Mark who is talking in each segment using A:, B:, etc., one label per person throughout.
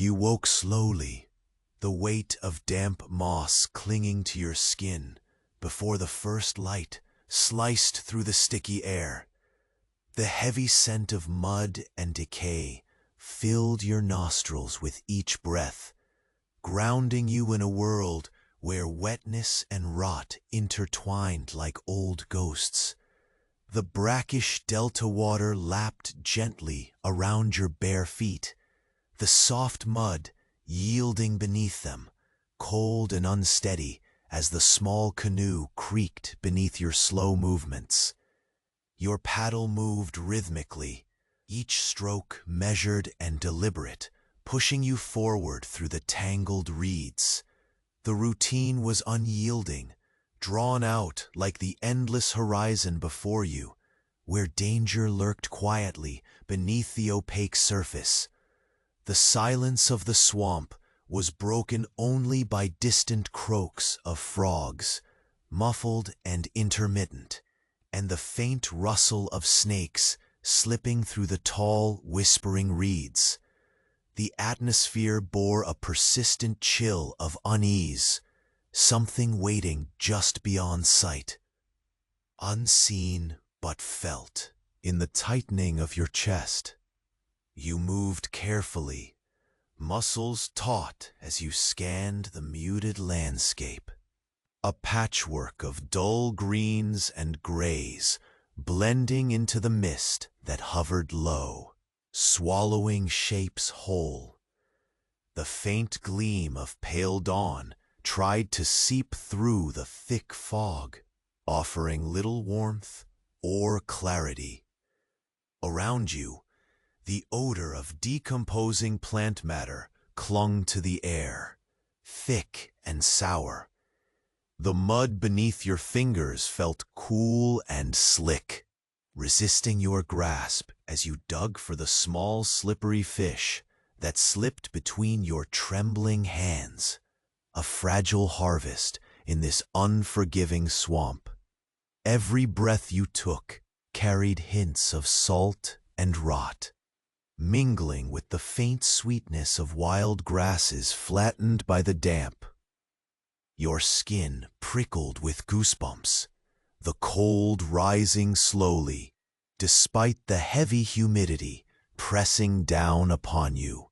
A: You woke slowly, the weight of damp moss clinging to your skin before the first light sliced through the sticky air. The heavy scent of mud and decay filled your nostrils with each breath, grounding you in a world where wetness and rot intertwined like old ghosts. The brackish delta water lapped gently around your bare feet, the soft mud yielding beneath them, cold and unsteady as the small canoe creaked beneath your slow movements. Your paddle moved rhythmically, each stroke measured and deliberate, pushing you forward through the tangled reeds. The routine was unyielding, drawn out like the endless horizon before you, where danger lurked quietly beneath the opaque surface. The silence of the swamp was broken only by distant croaks of frogs, muffled and intermittent, and the faint rustle of snakes slipping through the tall, whispering reeds. The atmosphere bore a persistent chill of unease, something waiting just beyond sight. Unseen but felt in the tightening of your chest. You moved carefully, muscles taut as you scanned the muted landscape. A patchwork of dull greens and grays blending into the mist that hovered low, swallowing shapes whole. The faint gleam of pale dawn tried to seep through the thick fog, offering little warmth or clarity. Around you, the odor of decomposing plant matter clung to the air, thick and sour. The mud beneath your fingers felt cool and slick, resisting your grasp as you dug for the small slippery fish that slipped between your trembling hands. A fragile harvest in this unforgiving swamp. Every breath you took carried hints of salt and rot, mingling with the faint sweetness of wild grasses flattened by the damp. Your skin prickled with goosebumps, the cold rising slowly, despite the heavy humidity pressing down upon you.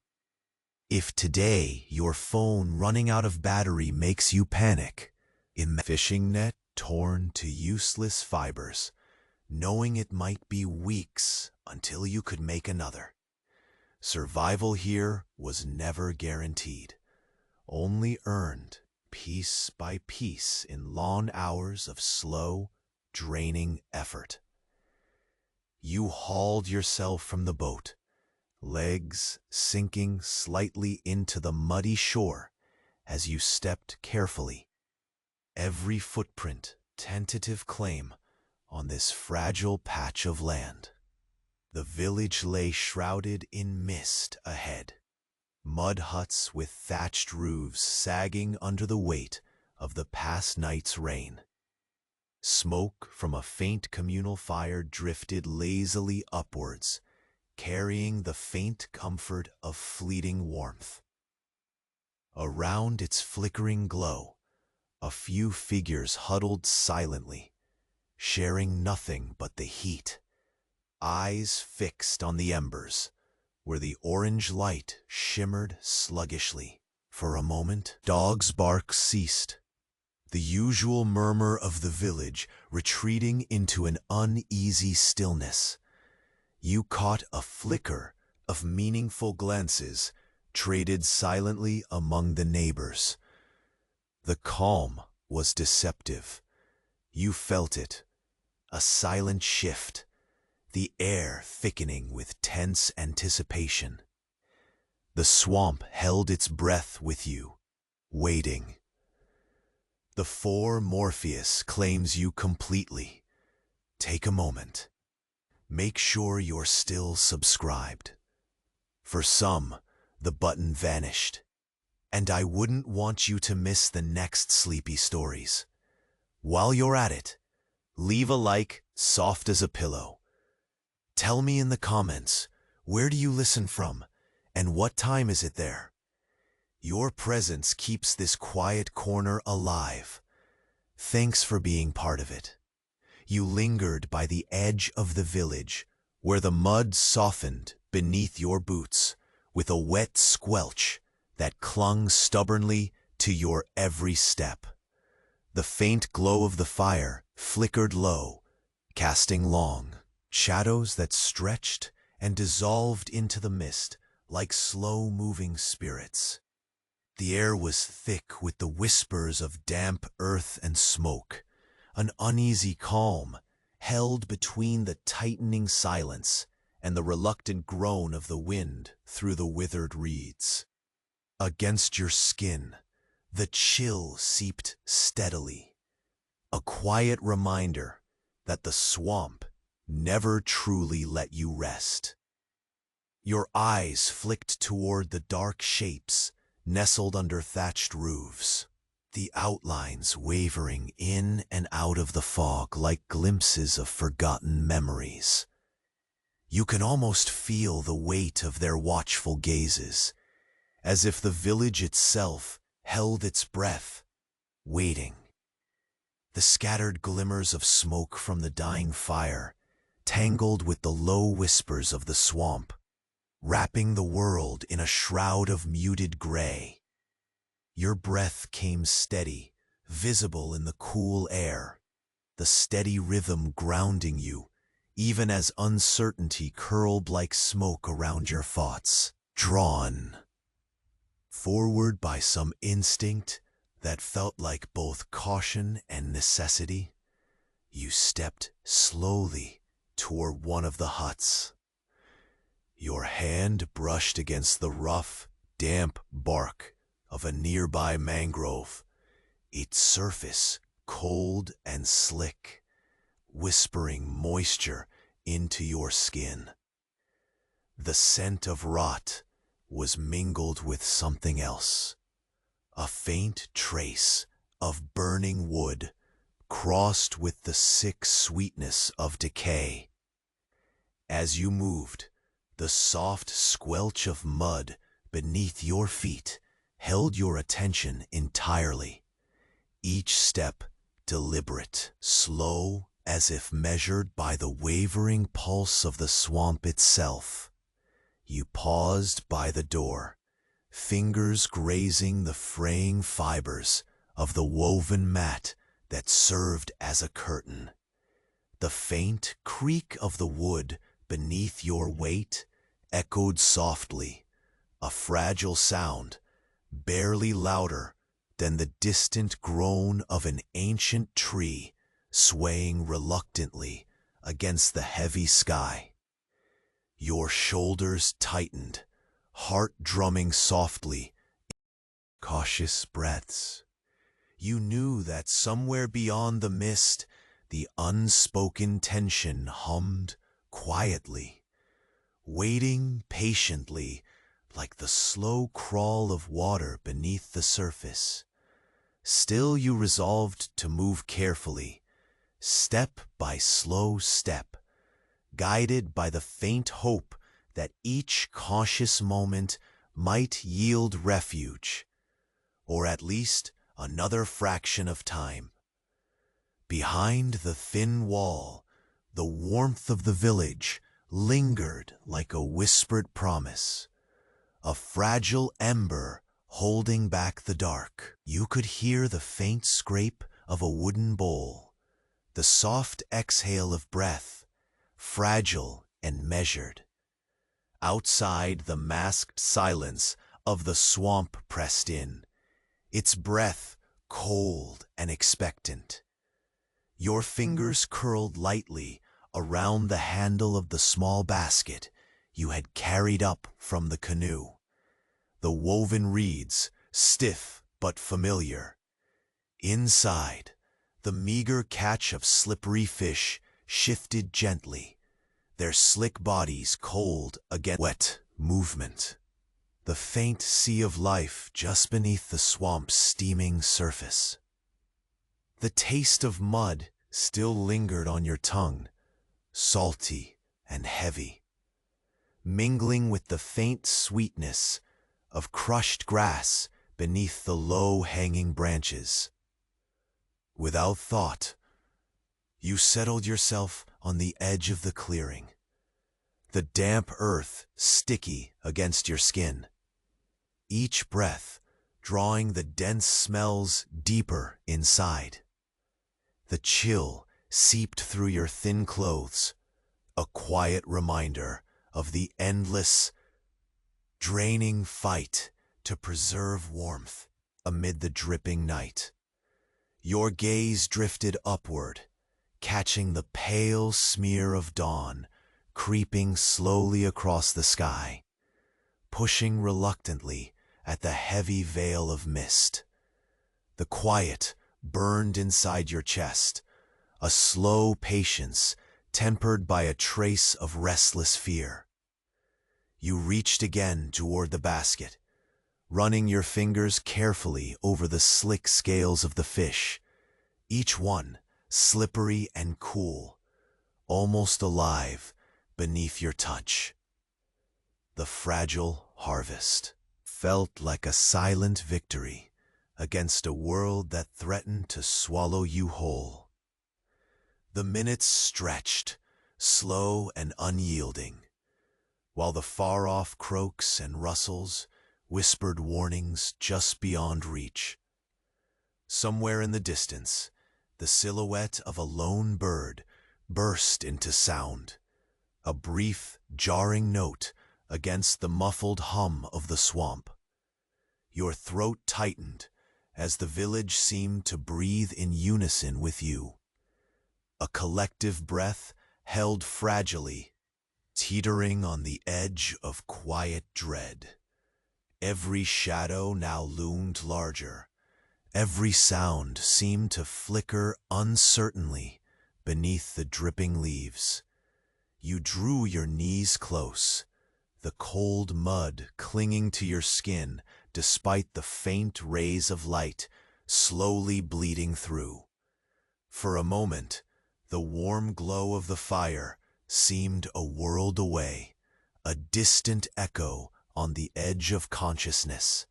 A: If today your phone running out of battery makes you panic, imagine a fishing net torn to useless fibers, knowing it might be weeks until you could make another. Survival here was never guaranteed, only earned piece by piece in long hours of slow, draining effort. You hauled yourself from the boat, legs sinking slightly into the muddy shore as you stepped carefully, every footprint tentative claim on this fragile patch of land. The village lay shrouded in mist ahead, mud huts with thatched roofs sagging under the weight of the past night's rain. Smoke from a faint communal fire drifted lazily upwards, carrying the faint comfort of fleeting warmth. Around its flickering glow, a few figures huddled silently, sharing nothing but the heat, eyes fixed on the embers, where the orange light shimmered sluggishly. For a moment, dogs' bark ceased, the usual murmur of the village retreating into an uneasy stillness. You caught a flicker of meaningful glances, traded silently among the neighbors. The calm was deceptive. You felt it, a silent shift, the air thickening with tense anticipation. The swamp held its breath with you, waiting. The 4 Morpheus claims you completely. Take a moment. Make sure you're still subscribed. For some, the button vanished, and I wouldn't want you to miss the next sleepy stories. While you're at it, leave a like soft as a pillow. Tell me in the comments, where do you listen from, and what time is it there? Your presence keeps this quiet corner alive. Thanks for being part of it. You lingered by the edge of the village, where the mud softened beneath your boots with a wet squelch that clung stubbornly to your every step. The faint glow of the fire flickered low, casting long shadows that stretched and dissolved into the mist like slow-moving spirits. The air was thick with the whispers of damp earth and smoke, an uneasy calm held between the tightening silence and the reluctant groan of the wind through the withered reeds. Against your skin, the chill seeped steadily, a quiet reminder that the swamp never truly let you rest. Your eyes flicked toward the dark shapes nestled under thatched roofs, the outlines wavering in and out of the fog like glimpses of forgotten memories. You can almost feel the weight of their watchful gazes, as if the village itself held its breath, waiting. The scattered glimmers of smoke from the dying fire tangled with the low whispers of the swamp, wrapping the world in a shroud of muted gray. Your breath came steady, visible in the cool air, the steady rhythm grounding you, even as uncertainty curled like smoke around your thoughts. Drawn forward by some instinct that felt like both caution and necessity, you stepped slowly toward one of the huts. Your hand brushed against the rough, damp bark of a nearby mangrove, its surface cold and slick, whispering moisture into your skin. The scent of rot was mingled with something else, a faint trace of burning wood crossed with the sick sweetness of decay. As you moved, the soft squelch of mud beneath your feet held your attention entirely, each step deliberate, slow as if measured by the wavering pulse of the swamp itself. You paused by the door, fingers grazing the fraying fibers of the woven mat that served as a curtain. The faint creak of the wood beneath your weight echoed softly, a fragile sound, barely louder than the distant groan of an ancient tree swaying reluctantly against the heavy sky. Your shoulders tightened, heart drumming softly, cautious breaths. You knew that somewhere beyond the mist, the unspoken tension hummed quietly, waiting patiently like the slow crawl of water beneath the surface. Still you resolved to move carefully, step by slow step, guided by the faint hope that each cautious moment might yield refuge, or at least another fraction of time. Behind the thin wall, the warmth of the village lingered like a whispered promise, a fragile ember holding back the dark. You could hear the faint scrape of a wooden bowl, the soft exhale of breath, fragile and measured. Outside, the masked silence of the swamp pressed in, its breath cold and expectant. Your fingers curled lightly around the handle of the small basket you had carried up from the canoe, the woven reeds stiff but familiar. Inside, the meager catch of slippery fish shifted gently, their slick bodies cold against wet movement. The faint sea of life just beneath the swamp's steaming surface. The taste of mud still lingered on your tongue, salty and heavy, mingling with the faint sweetness of crushed grass beneath the low-hanging branches. Without thought, you settled yourself on the edge of the clearing, the damp earth sticky against your skin, each breath drawing the dense smells deeper inside. The chill seeped through your thin clothes, a quiet reminder of the endless, draining fight to preserve warmth amid the dripping night. Your gaze drifted upward, catching the pale smear of dawn creeping slowly across the sky, pushing reluctantly at the heavy veil of mist. The quiet burned inside your chest, a slow patience tempered by a trace of restless fear. You reached again toward the basket, running your fingers carefully over the slick scales of the fish, each one slippery and cool, almost alive beneath your touch. The fragile harvest felt like a silent victory against a world that threatened to swallow you whole. The minutes stretched, slow and unyielding, while the far-off croaks and rustles whispered warnings just beyond reach. Somewhere in the distance, the silhouette of a lone bird burst into sound, a brief, jarring note against the muffled hum of the swamp. Your throat tightened as the village seemed to breathe in unison with you. A collective breath held fragilely, teetering on the edge of quiet dread. Every shadow now loomed larger. Every sound seemed to flicker uncertainly beneath the dripping leaves. You drew your knees close, the cold mud clinging to your skin despite the faint rays of light slowly bleeding through. For a moment, the warm glow of the fire seemed a world away, a distant echo on the edge of consciousness.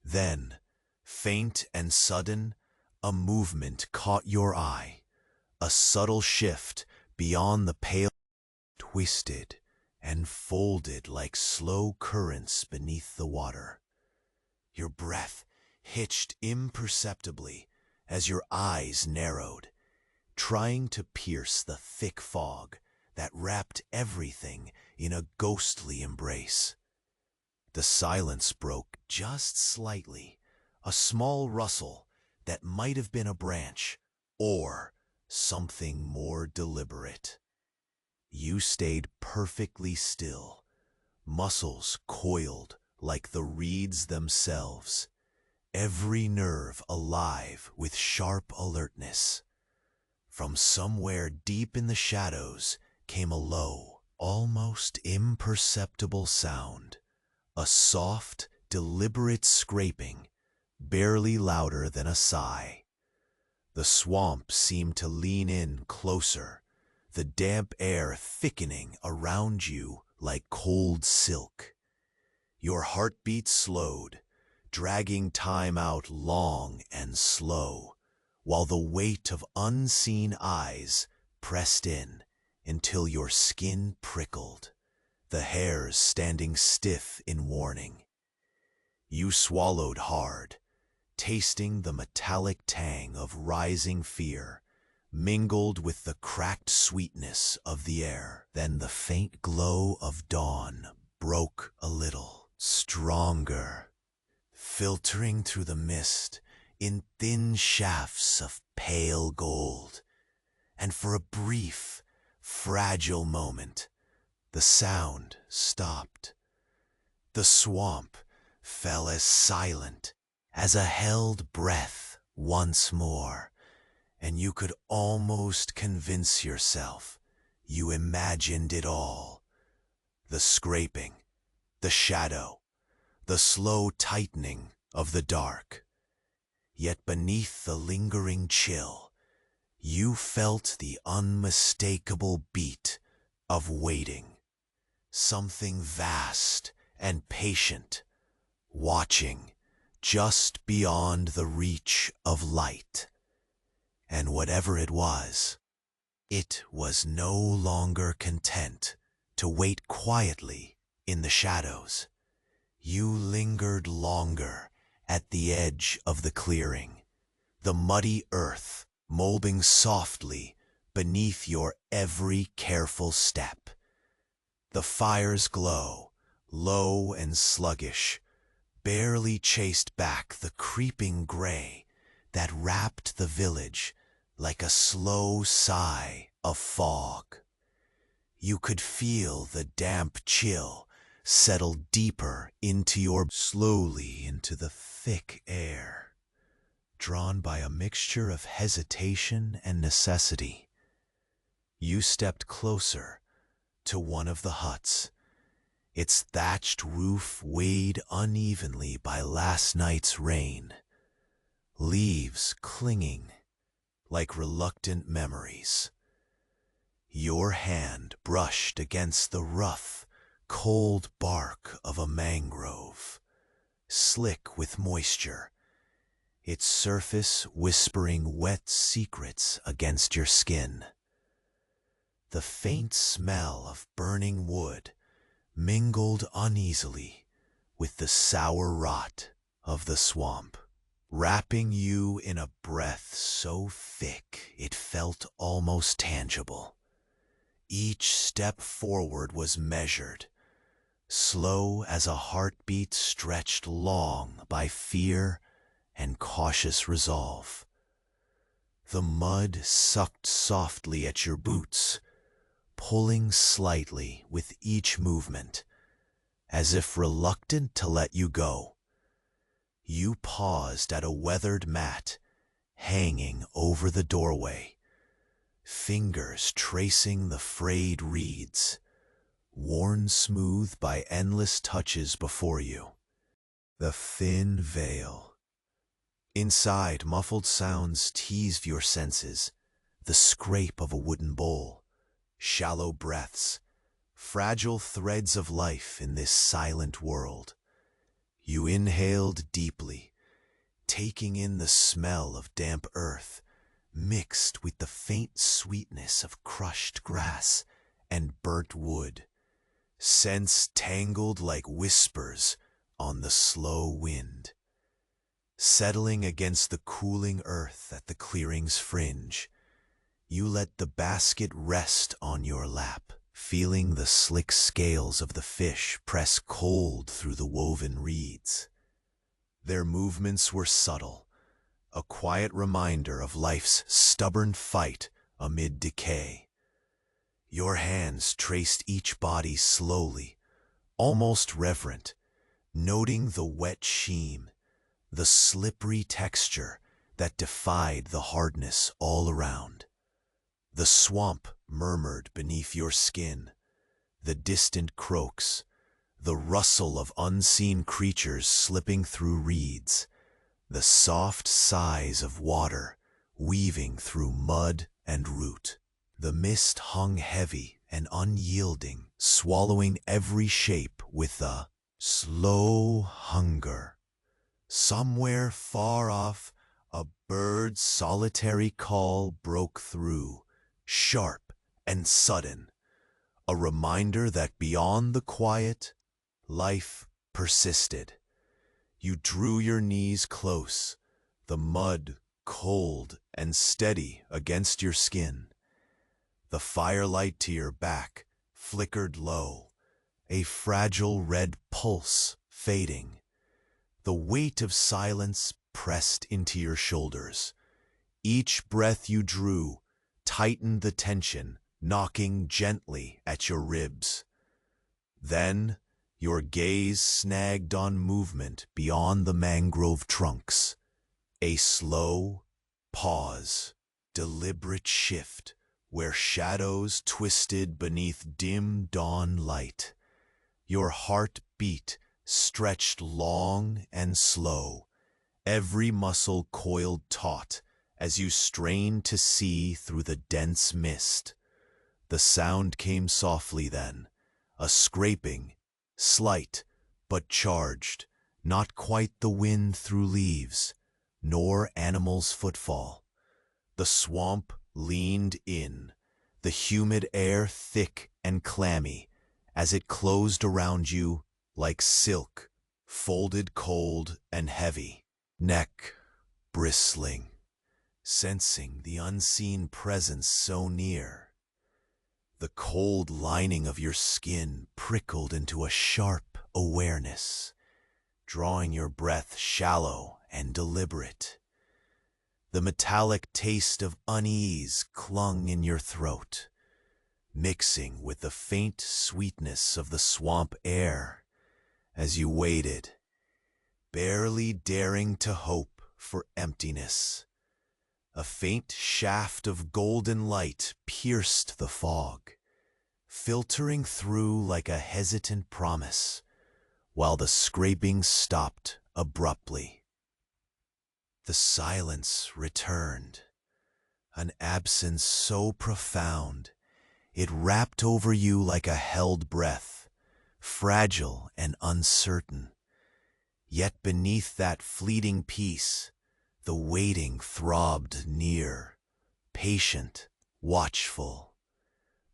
A: Then, faint and sudden, a movement caught your eye, a subtle shift beyond the pale, twisted and folded like slow currents beneath the water. Your breath hitched imperceptibly as your eyes narrowed, trying to pierce the thick fog that wrapped everything in a ghostly embrace. The silence broke just slightly, a small rustle that might have been a branch or something more deliberate. You stayed perfectly still, muscles coiled like the reeds themselves, every nerve alive with sharp alertness. From somewhere deep in the shadows came a low, almost imperceptible sound, a soft, deliberate scraping, barely louder than a sigh. The swamp seemed to lean in closer, the damp air thickening around you like cold silk. Your heartbeat slowed, dragging time out long and slow, while the weight of unseen eyes pressed in until your skin prickled, the hairs standing stiff in warning. You swallowed hard, tasting the metallic tang of rising fear, mingled with the cracked sweetness of the air. Then the faint glow of dawn broke a little, stronger, filtering through the mist in thin shafts of pale gold. And for a brief, fragile moment, the sound stopped. The swamp fell as silent as a held breath once more, and you could almost convince yourself you imagined it all. The scraping, the shadow, the slow tightening of the dark. Yet beneath the lingering chill, you felt the unmistakable beat of waiting. Something vast and patient, watching, just beyond the reach of light. And whatever it was no longer content to wait quietly in the shadows. You lingered longer at the edge of the clearing, the muddy earth molding softly beneath your every careful step. The fire's glow, low and sluggish, barely chased back the creeping gray that wrapped the village like a slow sigh of fog. You could feel the damp chill settle deeper slowly into the thick air, drawn by a mixture of hesitation and necessity. You stepped closer to one of the huts, its thatched roof weighed unevenly by last night's rain, leaves clinging like reluctant memories. Your hand brushed against the rough, cold bark of a mangrove, slick with moisture, its surface whispering wet secrets against your skin. The faint smell of burning wood mingled uneasily with the sour rot of the swamp, wrapping you in a breath so thick it felt almost tangible. Each step forward was measured, slow as a heartbeat stretched long by fear and cautious resolve. The mud sucked softly at your boots, pulling slightly with each movement, as if reluctant to let you go. You paused at a weathered mat hanging over the doorway, fingers tracing the frayed reeds, worn smooth by endless touches before you. The thin veil. Inside, muffled sounds teased your senses, the scrape of a wooden bowl, shallow breaths, fragile threads of life in this silent world. You inhaled deeply, taking in the smell of damp earth, mixed with the faint sweetness of crushed grass and burnt wood, scents tangled like whispers on the slow wind. Settling against the cooling earth at the clearing's fringe, you let the basket rest on your lap, feeling the slick scales of the fish press cold through the woven reeds. Their movements were subtle, a quiet reminder of life's stubborn fight amid decay. Your hands traced each body slowly, almost reverent, noting the wet sheen, the slippery texture that defied the hardness all around. The swamp murmured beneath your skin, the distant croaks, the rustle of unseen creatures slipping through reeds, the soft sighs of water weaving through mud and root. The mist hung heavy and unyielding, swallowing every shape with a slow hunger. Somewhere far off, a bird's solitary call broke through, sharp and sudden, a reminder that beyond the quiet, life persisted. You drew your knees close, the mud cold and steady against your skin. The firelight to your back flickered low, a fragile red pulse fading. The weight of silence pressed into your shoulders. Each breath you drew tightened the tension, knocking gently at your ribs. Then, your gaze snagged on movement beyond the mangrove trunks. A slow pause, deliberate shift, where shadows twisted beneath dim dawn light. Your heart beat, stretched long and slow, every muscle coiled taut as you strained to see through the dense mist. The sound came softly then, a scraping, slight but charged, not quite the wind through leaves, nor animal's footfall. The swamp leaned in, the humid air thick and clammy, as it closed around you like silk, folded cold and heavy, neck bristling, sensing the unseen presence so near. The cold lining of your skin prickled into a sharp awareness, drawing your breath shallow and deliberate. The metallic taste of unease clung in your throat, mixing with the faint sweetness of the swamp air as you waited, barely daring to hope for emptiness. A faint shaft of golden light pierced the fog, filtering through like a hesitant promise, while the scraping stopped abruptly. The silence returned, an absence so profound it wrapped over you like a held breath, fragile and uncertain. Yet beneath that fleeting peace, the waiting throbbed near, patient, watchful.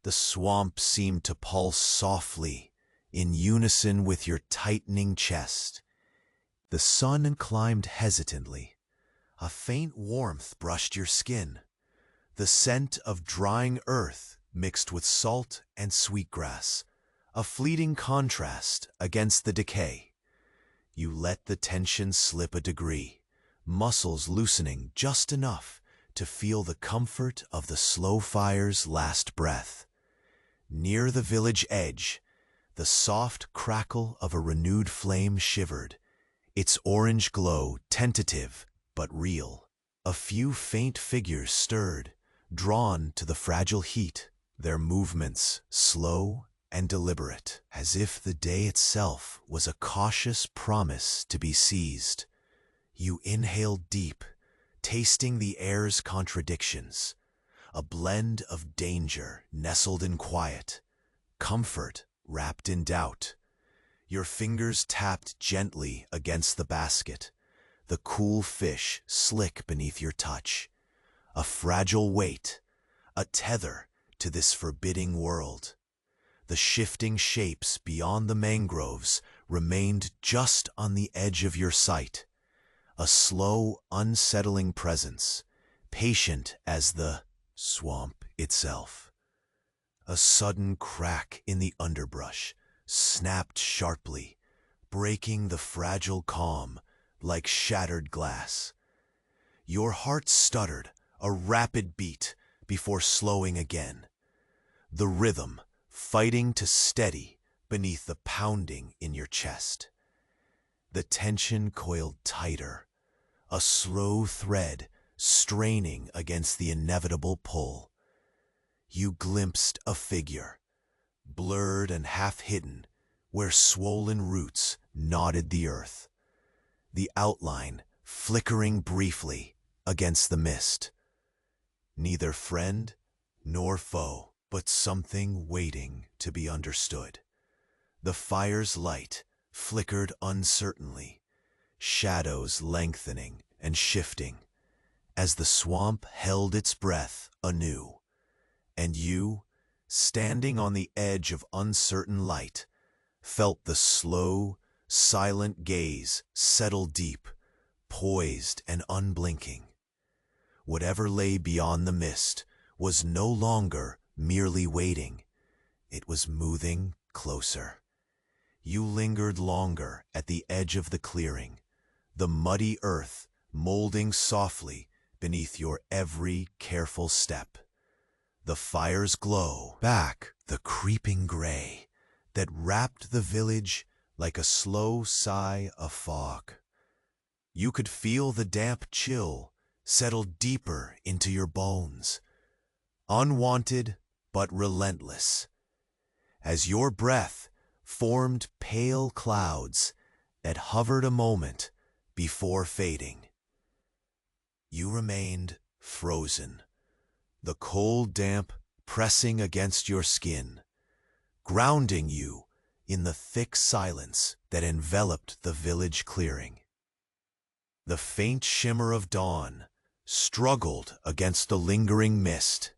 A: The swamp seemed to pulse softly, in unison with your tightening chest. The sun climbed hesitantly. A faint warmth brushed your skin. The scent of drying earth mixed with salt and sweetgrass, a fleeting contrast against the decay. You let the tension slip a degree, muscles loosening just enough to feel the comfort of the slow fire's last breath. Near the village edge, the soft crackle of a renewed flame shivered, its orange glow tentative but real. A few faint figures stirred, drawn to the fragile heat, their movements slow and deliberate, as if the day itself was a cautious promise to be seized. You inhaled deep, tasting the air's contradictions, a blend of danger nestled in quiet, comfort wrapped in doubt. Your fingers tapped gently against the basket, the cool fish slick beneath your touch, a fragile weight, a tether to this forbidding world. The shifting shapes beyond the mangroves remained just on the edge of your sight, a slow, unsettling presence, patient as the swamp itself. A sudden crack in the underbrush snapped sharply, breaking the fragile calm like shattered glass. Your heart stuttered, a rapid beat, before slowing again. The rhythm fighting to steady beneath the pounding in your chest. The tension coiled tighter, a slow thread straining against the inevitable pull. You glimpsed a figure, blurred and half-hidden, where swollen roots knotted the earth. The outline flickering briefly against the mist. Neither friend nor foe, but something waiting to be understood. The fire's light flickered uncertainly, shadows lengthening and shifting, as the swamp held its breath anew. And you, standing on the edge of uncertain light, felt the slow, silent gaze settle deep, poised and unblinking. Whatever lay beyond the mist was no longer merely waiting. It was moving closer. You lingered longer at the edge of the clearing, the muddy earth molding softly beneath your every careful step. The fire's glow back the creeping gray that wrapped the village like a slow sigh of fog. You could feel the damp chill settle deeper into your bones, unwanted but relentless, as your breath formed pale clouds that hovered a moment before fading. You remained frozen, the cold damp pressing against your skin, grounding you in the thick silence that enveloped the village clearing. The faint shimmer of dawn struggled against the lingering mist,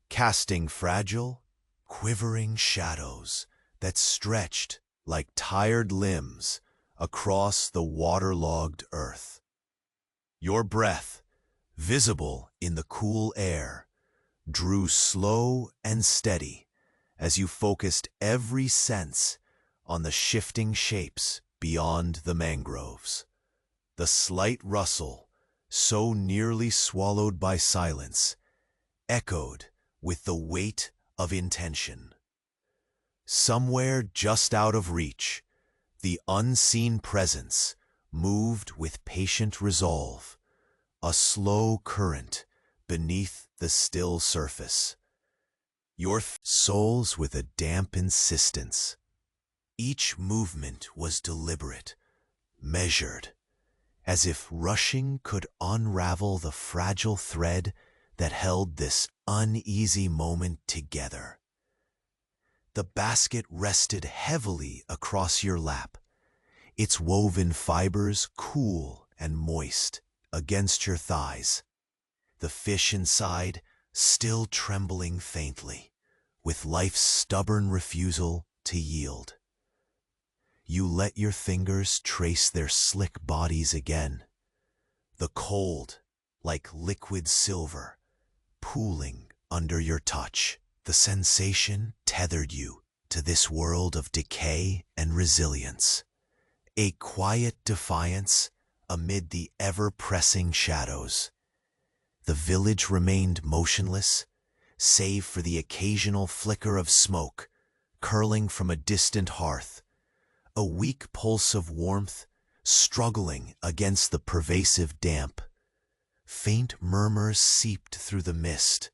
A: casting fragile, quivering shadows that stretched like tired limbs across the waterlogged earth. Your breath, visible in the cool air, drew slow and steady as you focused every sense on the shifting shapes beyond the mangroves. The slight rustle, so nearly swallowed by silence, echoed with the weight of intention. Somewhere just out of reach, the unseen presence moved with patient resolve, a slow current beneath the still surface. Your souls with a damp insistence. Each movement was deliberate, measured, as if rushing could unravel the fragile thread that held this uneasy moment together. The basket rested heavily across your lap, its woven fibers cool and moist against your thighs. The fish inside still trembling faintly, with life's stubborn refusal to yield. You let your fingers trace their slick bodies again, the cold, like liquid silver, pooling under your touch. The sensation tethered you to this world of decay and resilience, a quiet defiance amid the ever-pressing shadows. The village remained motionless, save for the occasional flicker of smoke curling from a distant hearth, a weak pulse of warmth struggling against the pervasive damp. Faint murmurs seeped through the mist,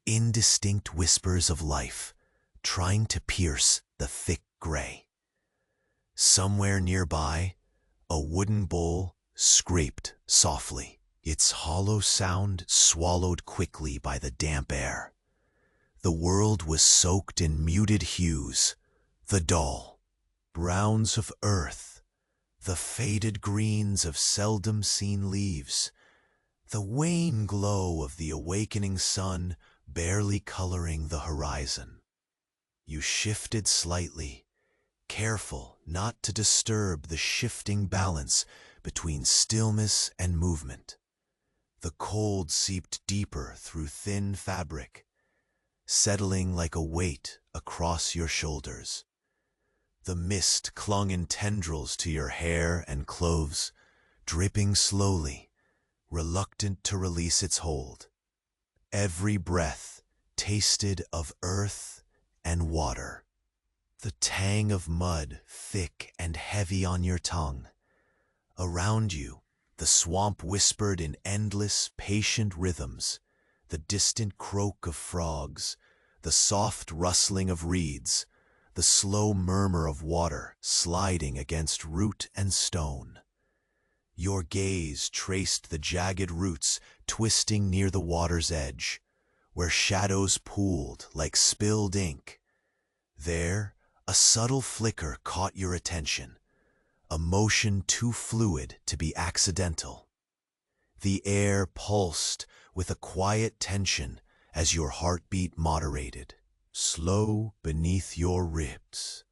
A: indistinct whispers of life trying to pierce the thick gray. Somewhere nearby, a wooden bowl scraped softly, its hollow sound swallowed quickly by the damp air. The world was soaked in muted hues, the dull browns of earth, the faded greens of seldom-seen leaves, the wan glow of the awakening sun barely coloring the horizon. You shifted slightly, careful not to disturb the shifting balance between stillness and movement. The cold seeped deeper through thin fabric, settling like a weight across your shoulders. The mist clung in tendrils to your hair and clothes, dripping slowly, reluctant to release its hold. Every breath tasted of earth and water, the tang of mud thick and heavy on your tongue. Around you, the swamp whispered in endless, patient rhythms, the distant croak of frogs, the soft rustling of reeds, the slow murmur of water sliding against root and stone. Your gaze traced the jagged roots twisting near the water's edge, where shadows pooled like spilled ink. There, a subtle flicker caught your attention, a motion too fluid to be accidental. The air pulsed with a quiet tension as your heartbeat moderated. Slow beneath your ribs,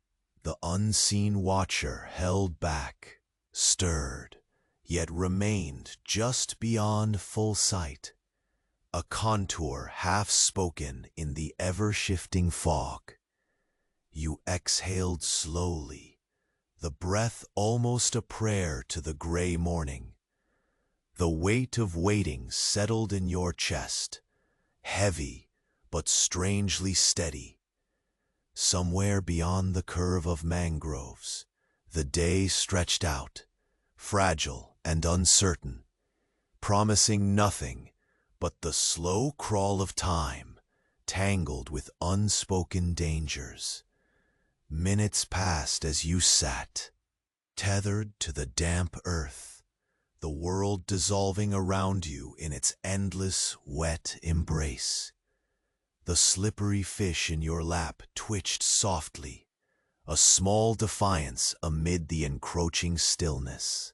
A: the unseen watcher held back, stirred, yet remained just beyond full sight, a contour half-spoken in the ever-shifting fog. You exhaled slowly, the breath almost a prayer to the gray morning. The weight of waiting settled in your chest, heavy but strangely steady. Somewhere beyond the curve of mangroves, the day stretched out, fragile and uncertain, promising nothing but the slow crawl of time, tangled with unspoken dangers. Minutes passed as you sat, tethered to the damp earth, the world dissolving around you in its endless, wet embrace. The slippery fish in your lap twitched softly, a small defiance amid the encroaching stillness.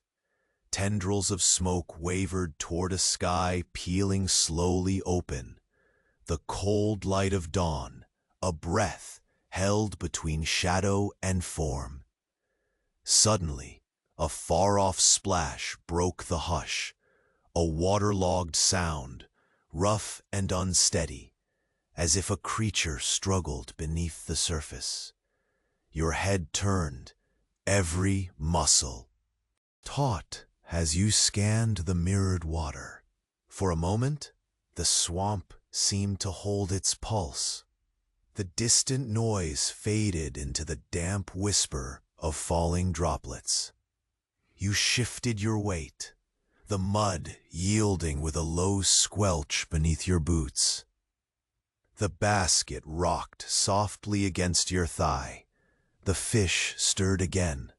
A: Tendrils of smoke wavered toward a sky peeling slowly open. The cold light of dawn, a breath held between shadow and form. Suddenly, a far-off splash broke the hush, a waterlogged sound, rough and unsteady, as if a creature struggled beneath the surface. Your head turned, every muscle taut as you scanned the mirrored water. For a moment, the swamp seemed to hold its pulse. The distant noise faded into the damp whisper of falling droplets. You shifted your weight, the mud yielding with a low squelch beneath your boots. The basket rocked softly against your thigh. The fish stirred again,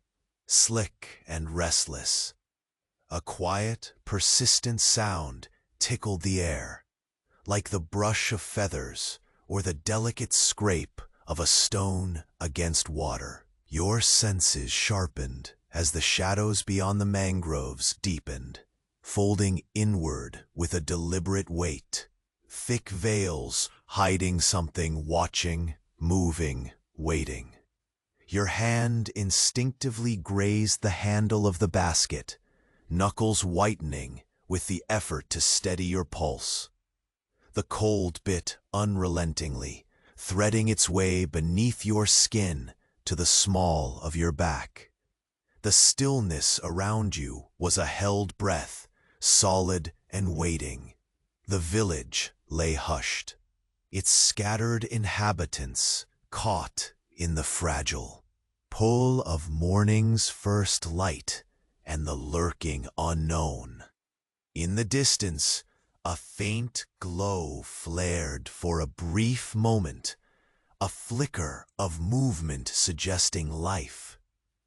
A: slick and restless. A quiet, persistent sound tickled the air, like the brush of feathers or the delicate scrape of a stone against water. Your senses sharpened as the shadows beyond the mangroves deepened, folding inward with a deliberate weight. Thick veils hiding something, watching, moving, waiting. Your hand instinctively grazed the handle of the basket, knuckles whitening with the effort to steady your pulse. The cold bit unrelentingly, threading its way beneath your skin to the small of your back. The stillness around you was a held breath, solid and waiting. The village lay hushed, its scattered inhabitants caught in the fragile pull of morning's first light and the lurking unknown. In the distance, a faint glow flared for a brief moment, a flicker of movement suggesting life.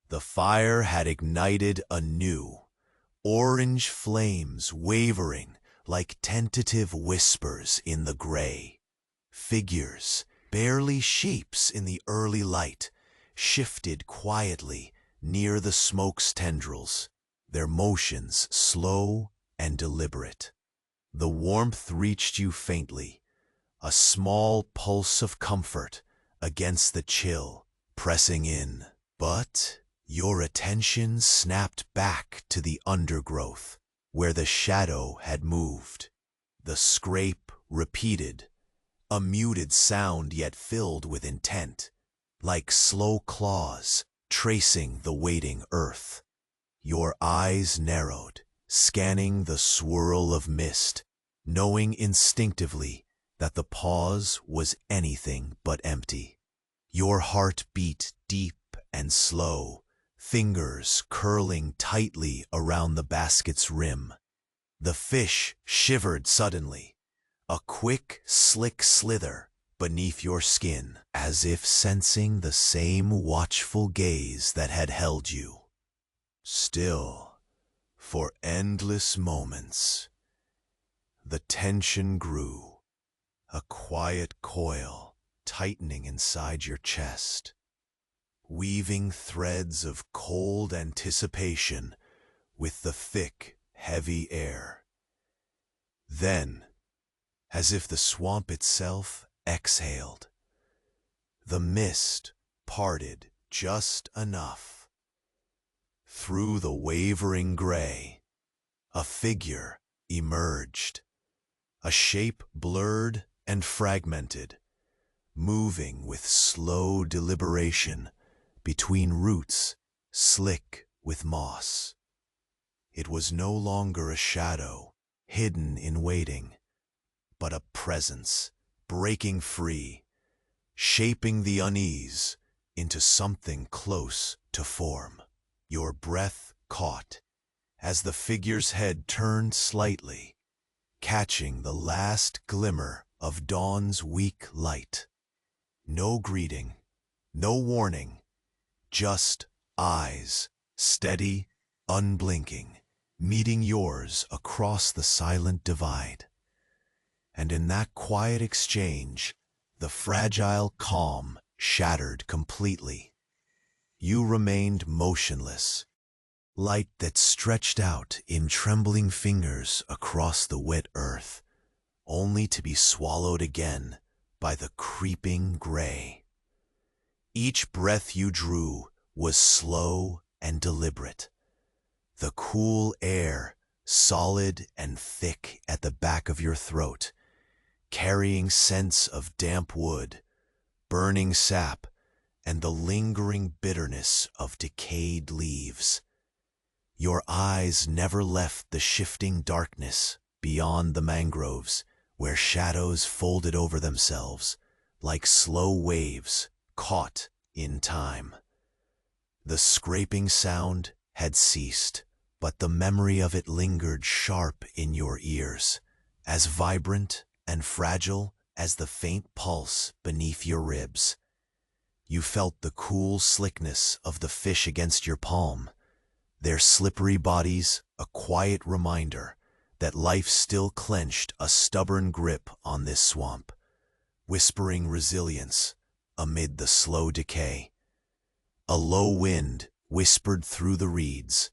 A: The fire had ignited anew, orange flames wavering like tentative whispers in the gray. Figures, barely shapes in the early light, shifted quietly near the smoke's tendrils, their motions slow and deliberate. The warmth reached you faintly, a small pulse of comfort against the chill pressing in. But your attention snapped back to the undergrowth, where the shadow had moved. The scrape repeated, a muted sound yet filled with intent, like slow claws tracing the waiting earth. Your eyes narrowed, scanning the swirl of mist, knowing instinctively that the pause was anything but empty. Your heart beat deep and slow, fingers curling tightly around the basket's rim. The fish shivered suddenly, a quick, slick slither beneath your skin, as if sensing the same watchful gaze that had held you. Still, for endless moments, the tension grew, a quiet coil tightening inside your chest, weaving threads of cold anticipation with the thick, heavy air. Then, as if the swamp itself exhaled, the mist parted just enough. Through the wavering gray, a figure emerged, a shape blurred and fragmented, moving with slow deliberation between roots slick with moss. It was no longer a shadow hidden in waiting, but a presence breaking free, shaping the unease into something close to form. Your breath caught as the figure's head turned slightly, catching the last glimmer of dawn's weak light. No greeting, no warning, just eyes, steady, unblinking, meeting yours across the silent divide. And in that quiet exchange, the fragile calm shattered completely. You remained motionless, light that stretched out in trembling fingers across the wet earth, only to be swallowed again by the creeping gray. Each breath you drew was slow and deliberate. The cool air, solid and thick at the back of your throat, carrying scents of damp wood, burning sap, and the lingering bitterness of decayed leaves. Your eyes never left the shifting darkness beyond the mangroves, where shadows folded over themselves like slow waves caught in time. The scraping sound had ceased, but the memory of it lingered sharp in your ears, as vibrant and fragile as the faint pulse beneath your ribs. You felt the cool slickness of the fish against your palm, their slippery bodies a quiet reminder that life still clenched a stubborn grip on this swamp, whispering resilience amid the slow decay. A low wind whispered through the reeds,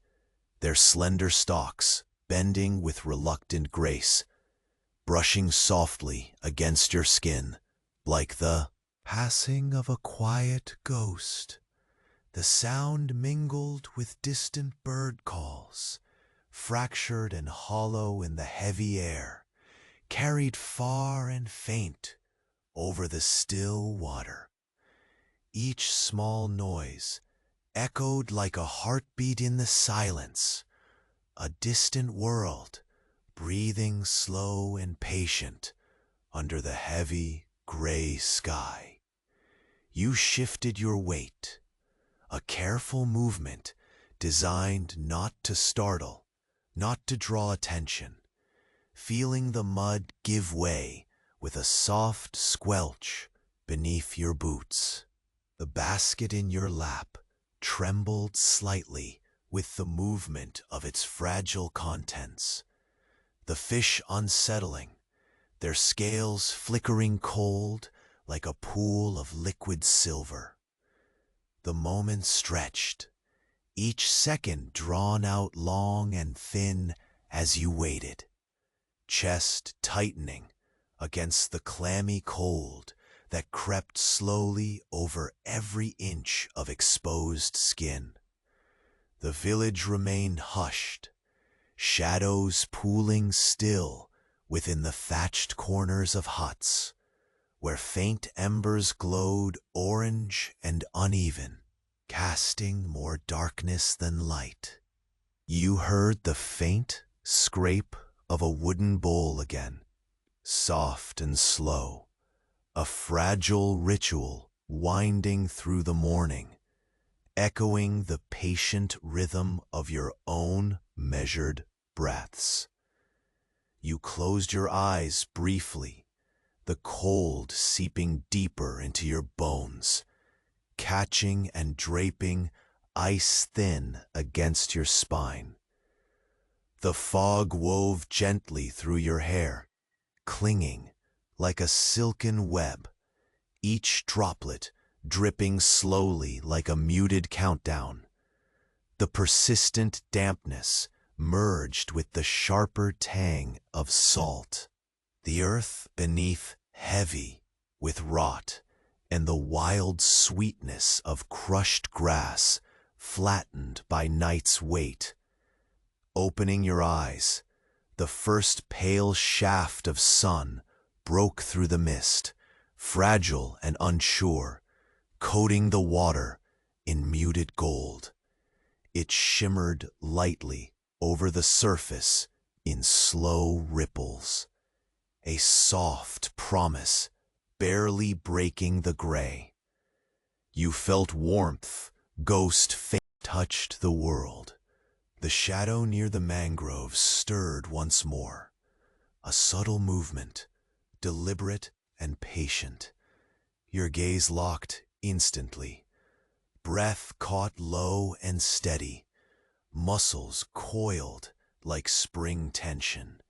A: their slender stalks bending with reluctant grace, brushing softly against your skin like the passing of a quiet ghost. The sound mingled with distant bird calls, fractured and hollow in the heavy air, carried far and faint over the still water. Each small noise echoed like a heartbeat in the silence, a distant world breathing slow and patient under the heavy gray sky. You shifted your weight, a careful movement designed not to startle, not to draw attention, feeling the mud give way with a soft squelch beneath your boots. The basket in your lap trembled slightly with the movement of its fragile contents, the fish unsettling, their scales flickering cold like a pool of liquid silver. The moment stretched, each second drawn out long and thin as you waited, chest tightening against the clammy cold that crept slowly over every inch of exposed skin. The village remained hushed, shadows pooling still within the thatched corners of huts, where faint embers glowed orange and uneven, casting more darkness than light. You heard the faint scrape of a wooden bowl again, soft and slow, a fragile ritual winding through the morning, echoing the patient rhythm of your own measured breaths. You closed your eyes briefly, the cold seeping deeper into your bones, catching and draping ice-thin against your spine. The fog wove gently through your hair, clinging like a silken web, each droplet dripping slowly like a muted countdown. The persistent dampness merged with the sharper tang of salt, the earth beneath heavy with rot, and the wild sweetness of crushed grass flattened by night's weight. Opening your eyes, the first pale shaft of sun broke through the mist, fragile and unsure, coating the water in muted gold. It shimmered lightly over the surface in slow ripples, a soft promise barely breaking the gray. You felt warmth, ghost faint touched the world. The shadow near the mangroves stirred once more, a subtle movement, deliberate and patient. Your gaze locked instantly, breath caught low and steady, muscles coiled like spring tension.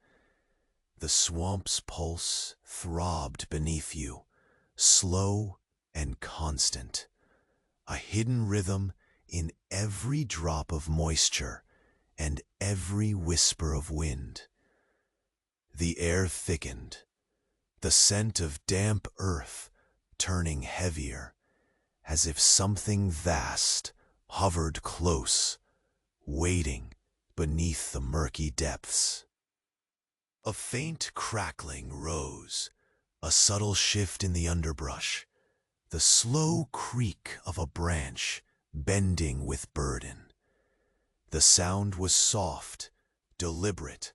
A: The swamp's pulse throbbed beneath you, slow and constant, a hidden rhythm in every drop of moisture and every whisper of wind. The air thickened, the scent of damp earth turning heavier, as if something vast hovered close, waiting beneath the murky depths. A faint crackling rose, a subtle shift in the underbrush, the slow creak of a branch bending with burden. The sound was soft, deliberate,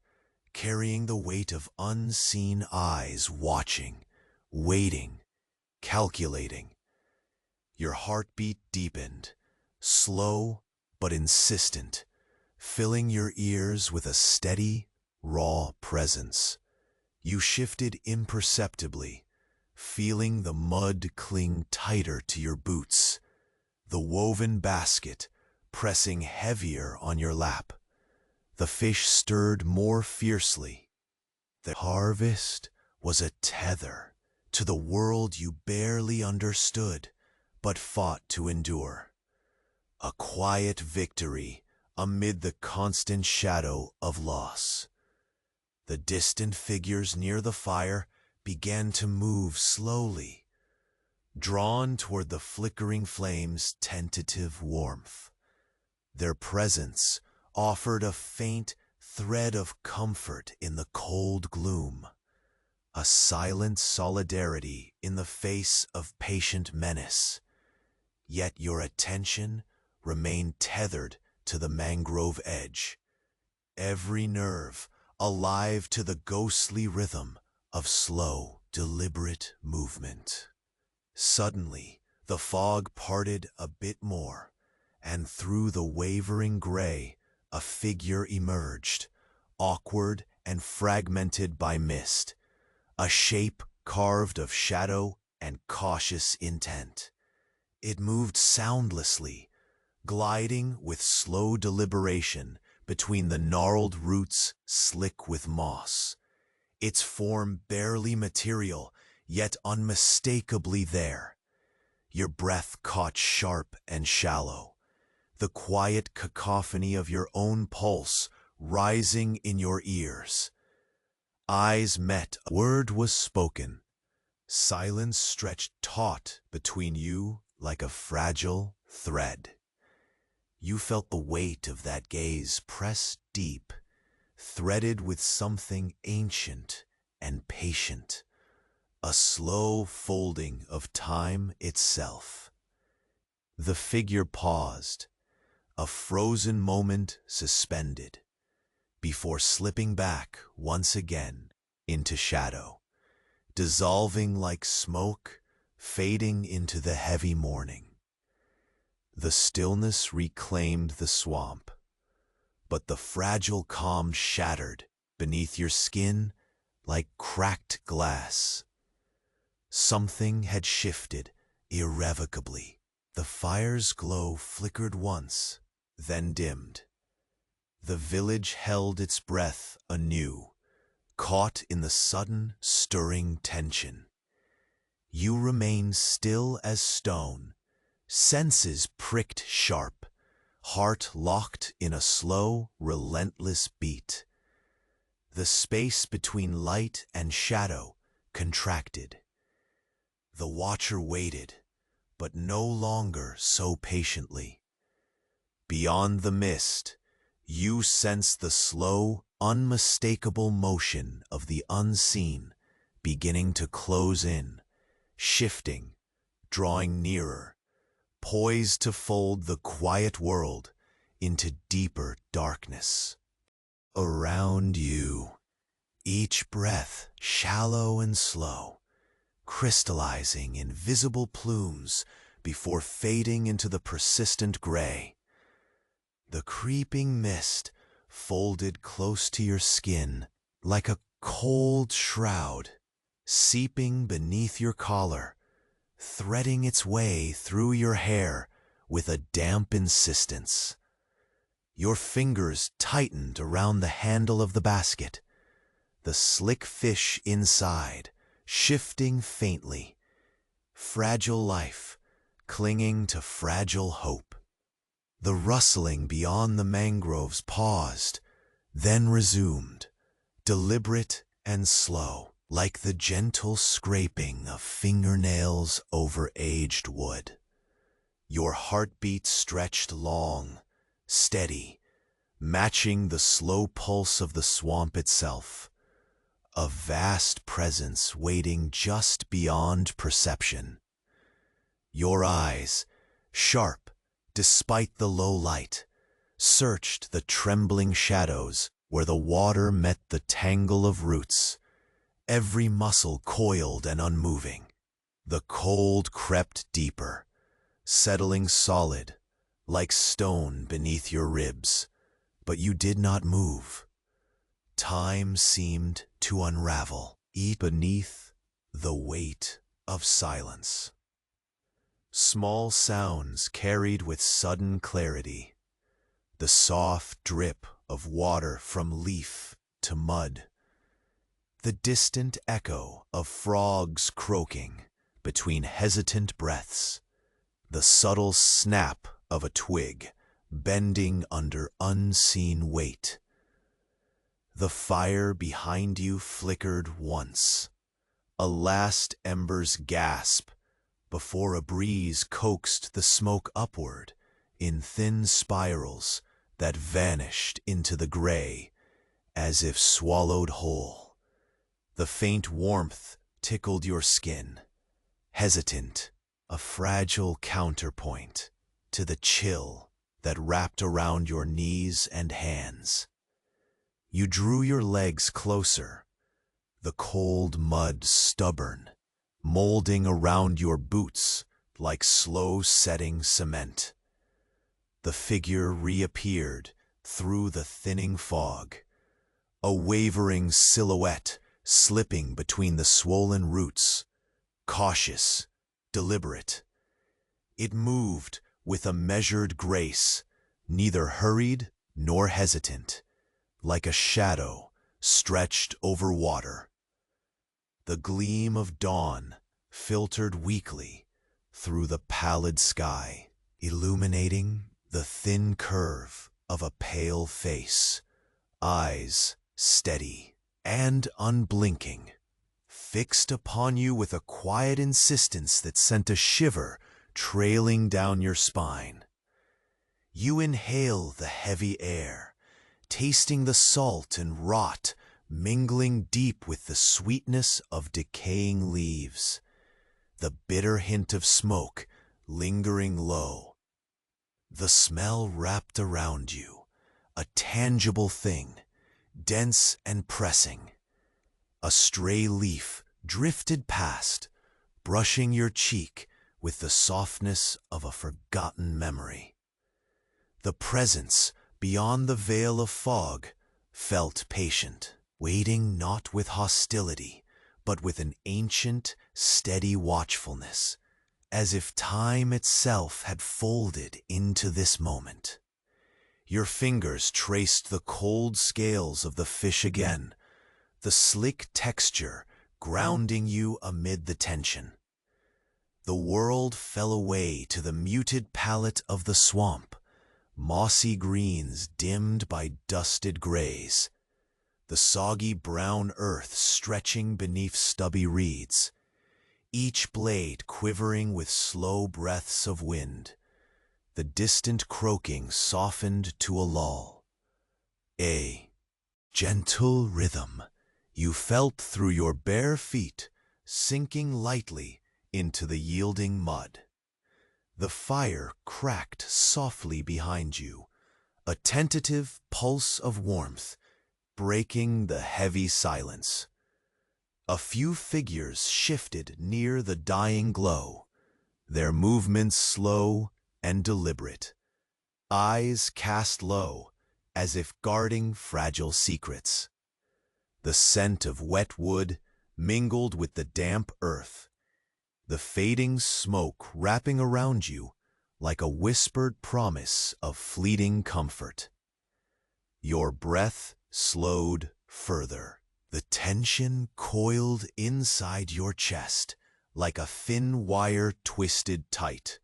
A: carrying the weight of unseen eyes watching, waiting, calculating. Your heartbeat deepened, slow but insistent, filling your ears with a steady, raw presence. You shifted imperceptibly, feeling the mud cling tighter to your boots, the woven basket pressing heavier on your lap. The fish stirred more fiercely. The harvest was a tether to the world you barely understood, but fought to endure. A quiet victory amid the constant shadow of loss. The distant figures near the fire began to move slowly, drawn toward the flickering flame's tentative warmth. Their presence offered a faint thread of comfort in the cold gloom, a silent solidarity in the face of patient menace. Yet your attention remained tethered to the mangrove edge, every nerve alive to the ghostly rhythm of slow, deliberate movement. Suddenly, the fog parted a bit more, and through the wavering gray, a figure emerged, awkward and fragmented by mist, a shape carved of shadow and cautious intent. It moved soundlessly, gliding with slow deliberation between the gnarled roots slick with moss, its form barely material, yet unmistakably there. Your breath caught sharp and shallow, the quiet cacophony of your own pulse rising in your ears. Eyes met, a word was spoken. Silence stretched taut between you like a fragile thread. You felt the weight of that gaze press deep, threaded with something ancient and patient, a slow folding of time itself. The figure paused, a frozen moment suspended, before slipping back once again into shadow, dissolving like smoke, fading into the heavy morning. The stillness reclaimed the swamp, but the fragile calm shattered beneath your skin like cracked glass. Something had shifted irrevocably. The fire's glow flickered once, then dimmed. The village held its breath anew, caught in the sudden, stirring tension. You remained still as stone, senses pricked sharp, heart locked in a slow, relentless beat. The space between light and shadow contracted. The watcher waited, but no longer so patiently. Beyond the mist, you sensed the slow, unmistakable motion of the unseen beginning to close in, shifting, drawing nearer, poised to fold the quiet world into deeper darkness. Around you, each breath shallow and slow, crystallizing in visible plumes before fading into the persistent gray. The creeping mist folded close to your skin like a cold shroud, seeping beneath your collar, threading its way through your hair with a damp insistence. Your fingers tightened around the handle of the basket, the slick fish inside shifting faintly, fragile life clinging to fragile hope. The rustling beyond the mangroves paused, then resumed, deliberate and slow, like the gentle scraping of fingernails over aged wood. Your heartbeat stretched long, steady, matching the slow pulse of the swamp itself, a vast presence waiting just beyond perception. Your eyes, sharp despite the low light, searched the trembling shadows where the water met the tangle of roots, every muscle coiled and unmoving. The cold crept deeper, settling solid, like stone beneath your ribs, but you did not move. Time seemed to unravel, beneath the weight of silence. Small sounds carried with sudden clarity, the soft drip of water from leaf to mud, the distant echo of frogs croaking between hesitant breaths, the subtle snap of a twig bending under unseen weight. The fire behind you flickered once, a last ember's gasp before a breeze coaxed the smoke upward in thin spirals that vanished into the gray as if swallowed whole. The faint warmth tickled your skin, hesitant, a fragile counterpoint to the chill that wrapped around your knees and hands. You drew your legs closer, the cold mud stubborn, molding around your boots like slow-setting cement. The figure reappeared through the thinning fog, a wavering silhouette slipping between the swollen roots, cautious, deliberate. It moved with a measured grace, neither hurried nor hesitant, like a shadow stretched over water. The gleam of dawn filtered weakly through the pallid sky, illuminating the thin curve of a pale face, eyes steady and unblinking, fixed upon you with a quiet insistence that sent a shiver trailing down your spine. You inhale the heavy air, tasting the salt and rot mingling deep with the sweetness of decaying leaves, the bitter hint of smoke lingering low. The smell wrapped around you, a tangible thing, dense and pressing. A stray leaf drifted past, brushing your cheek with the softness of a forgotten memory. The presence beyond the veil of fog felt patient, waiting not with hostility, but with an ancient, steady watchfulness, as if time itself had folded into this moment. Your fingers traced the cold scales of the fish again, the slick texture grounding you amid the tension. The world fell away to the muted palette of the swamp, mossy greens dimmed by dusted grays, the soggy brown earth stretching beneath stubby reeds, each blade quivering with slow breaths of wind, the distant croaking softened to a lull. A gentle rhythm you felt through your bare feet sinking lightly into the yielding mud. The fire cracked softly behind you, a tentative pulse of warmth breaking the heavy silence. A few figures shifted near the dying glow, their movements slow and deliberate, eyes cast low as if guarding fragile secrets. The scent of wet wood mingled with the damp earth, the fading smoke wrapping around you like a whispered promise of fleeting comfort. Your breath slowed further. The tension coiled inside your chest like a thin wire twisted tight,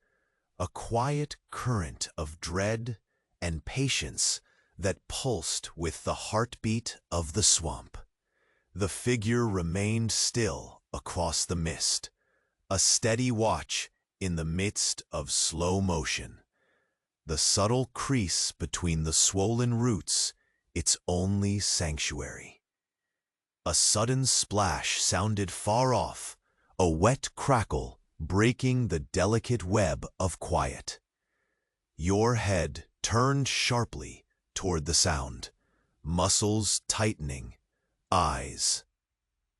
A: a quiet current of dread and patience that pulsed with the heartbeat of the swamp. The figure remained still across the mist, a steady watch in the midst of slow motion. The subtle crease between the swollen roots, its only sanctuary. A sudden splash sounded far off, a wet crackle breaking the delicate web of quiet. Your head turned sharply toward the sound, muscles tightening, eyes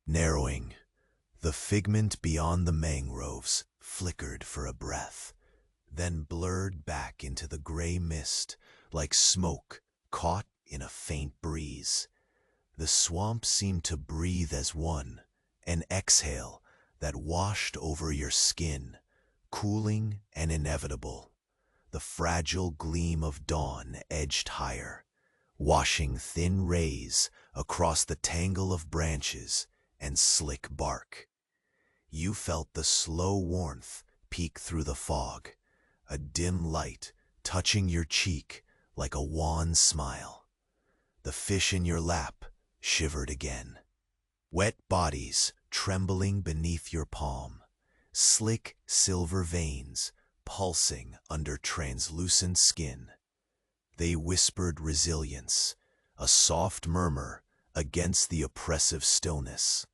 A: narrowing. The figment beyond the mangroves flickered for a breath, then blurred back into the gray mist like smoke caught in a faint breeze. The swamp seemed to breathe as one, an exhale that washed over your skin, cooling and inevitable. The fragile gleam of dawn edged higher, washing thin rays across the tangle of branches and slick bark. You felt the slow warmth peek through the fog, a dim light touching your cheek like a wan smile. The fish in your lap shivered again. Wet bodies trembling beneath your palm, slick silver veins pulsing under translucent skin. They whispered resilience, a soft murmur against the oppressive stillness.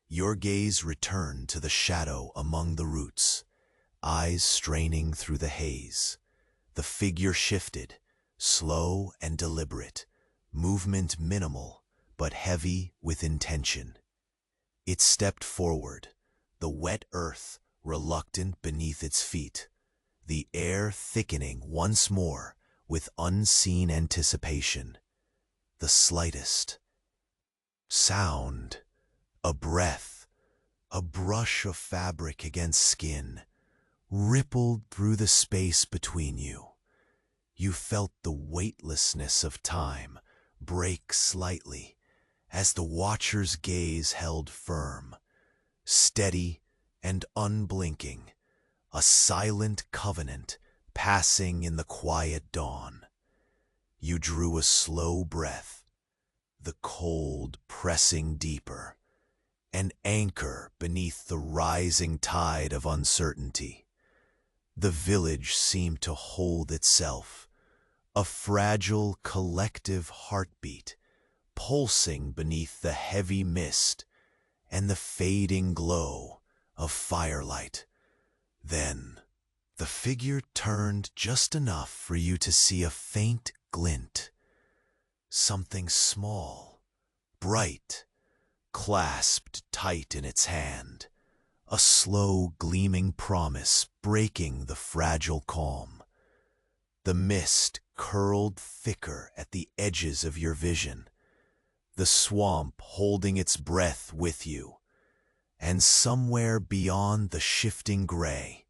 A: Your gaze returned to the shadow among the roots, eyes straining through the haze. The figure shifted, slow and deliberate, movement minimal but heavy with intention. It stepped forward, the wet earth reluctant beneath its feet, the air thickening once more with unseen anticipation. The slightest sound, a breath, a brush of fabric against skin, rippled through the space between you. You felt the weightlessness of time break slightly as the watcher's gaze held firm, steady and unblinking, a silent covenant passing in the quiet dawn. You drew a slow breath, the cold pressing deeper, an anchor beneath the rising tide of uncertainty. The village seemed to hold itself, a fragile collective heartbeat, pulsing beneath the heavy mist and the fading glow of firelight. Then, the figure turned just enough for you to see a faint glint. Something small, bright, clasped tight in its hand, a slow gleaming promise breaking the fragile calm. The mist curled thicker at the edges of your vision, the swamp holding its breath with you, and somewhere beyond the shifting gray,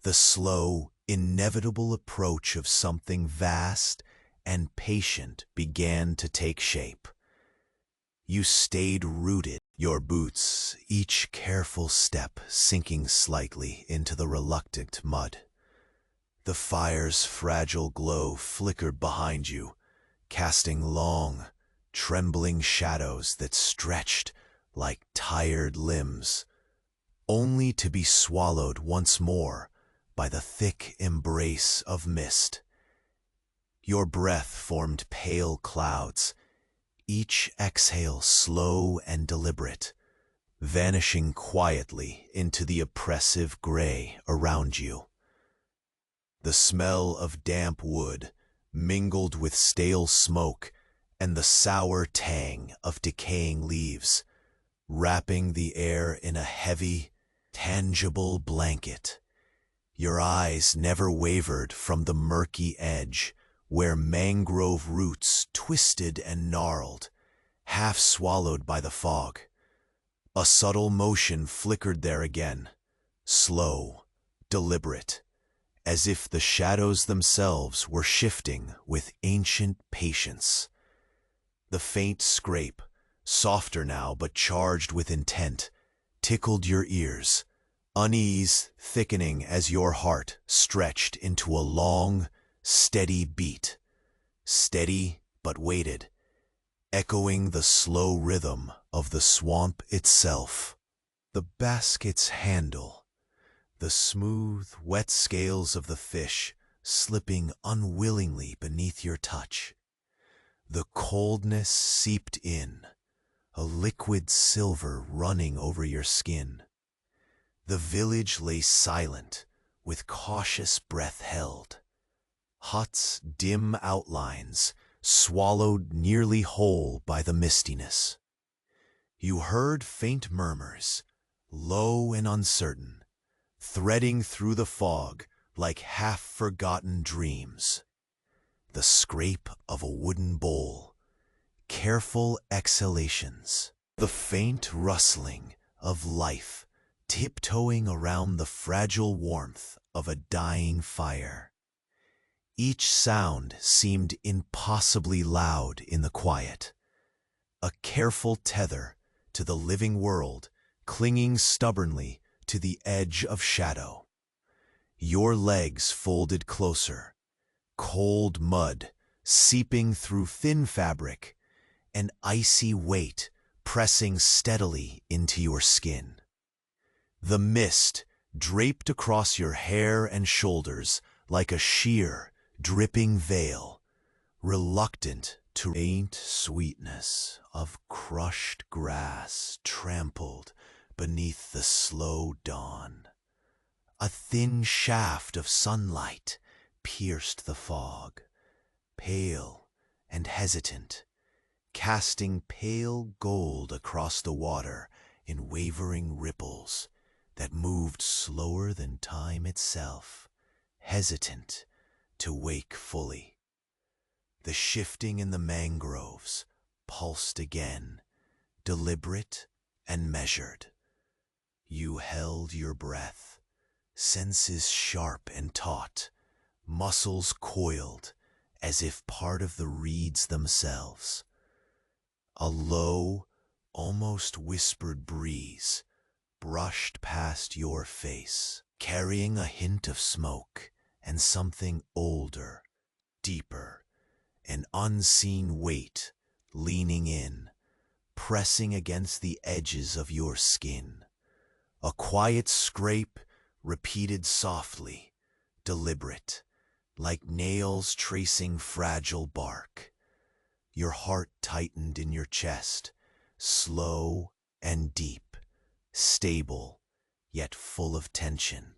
A: the slow, inevitable approach of something vast and patient began to take shape. You stayed rooted, your boots, each careful step sinking slightly into the reluctant mud. The fire's fragile glow flickered behind you, casting long, trembling shadows that stretched like tired limbs, only to be swallowed once more by the thick embrace of mist. Your breath formed pale clouds, each exhale slow and deliberate, vanishing quietly into the oppressive gray around you. The smell of damp wood mingled with stale smoke and the sour tang of decaying leaves, wrapping the air in a heavy, tangible blanket. Your eyes never wavered from the murky edge where mangrove roots twisted and gnarled, half swallowed by the fog. A subtle motion flickered there again, slow, deliberate, as if the shadows themselves were shifting with ancient patience. The faint scrape, softer now but charged with intent, tickled your ears, unease thickening as your heart stretched into a long, steady beat, steady but weighted, echoing the slow rhythm of the swamp itself. The basket's handle, the smooth, wet scales of the fish slipping unwillingly beneath your touch. The coldness seeped in, a liquid silver running over your skin. The village lay silent, with cautious breath held. Huts' dim outlines swallowed nearly whole by the mistiness. You heard faint murmurs, low and uncertain, threading through the fog like half-forgotten dreams. The scrape of a wooden bowl, careful exhalations, the faint rustling of life tiptoeing around the fragile warmth of a dying fire. Each sound seemed impossibly loud in the quiet, a careful tether to the living world clinging stubbornly to the edge of shadow. Your legs folded closer, cold mud seeping through thin fabric, an icy weight pressing steadily into your skin. The mist draped across your hair and shoulders like a sheer, dripping veil, reluctant to faint sweetness of crushed grass trampled beneath the slow dawn. A thin shaft of sunlight pierced the fog, pale and hesitant, casting pale gold across the water in wavering ripples that moved slower than time itself, hesitant to wake fully. The shifting in the mangroves pulsed again, deliberate and measured. You held your breath, senses sharp and taut, muscles coiled as if part of the reeds themselves. A low, almost whispered breeze brushed past your face, carrying a hint of smoke and something older, deeper, an unseen weight leaning in, pressing against the edges of your skin. A quiet scrape repeated softly, deliberate, like nails tracing fragile bark. Your heart tightened in your chest, slow and deep, stable, yet full of tension.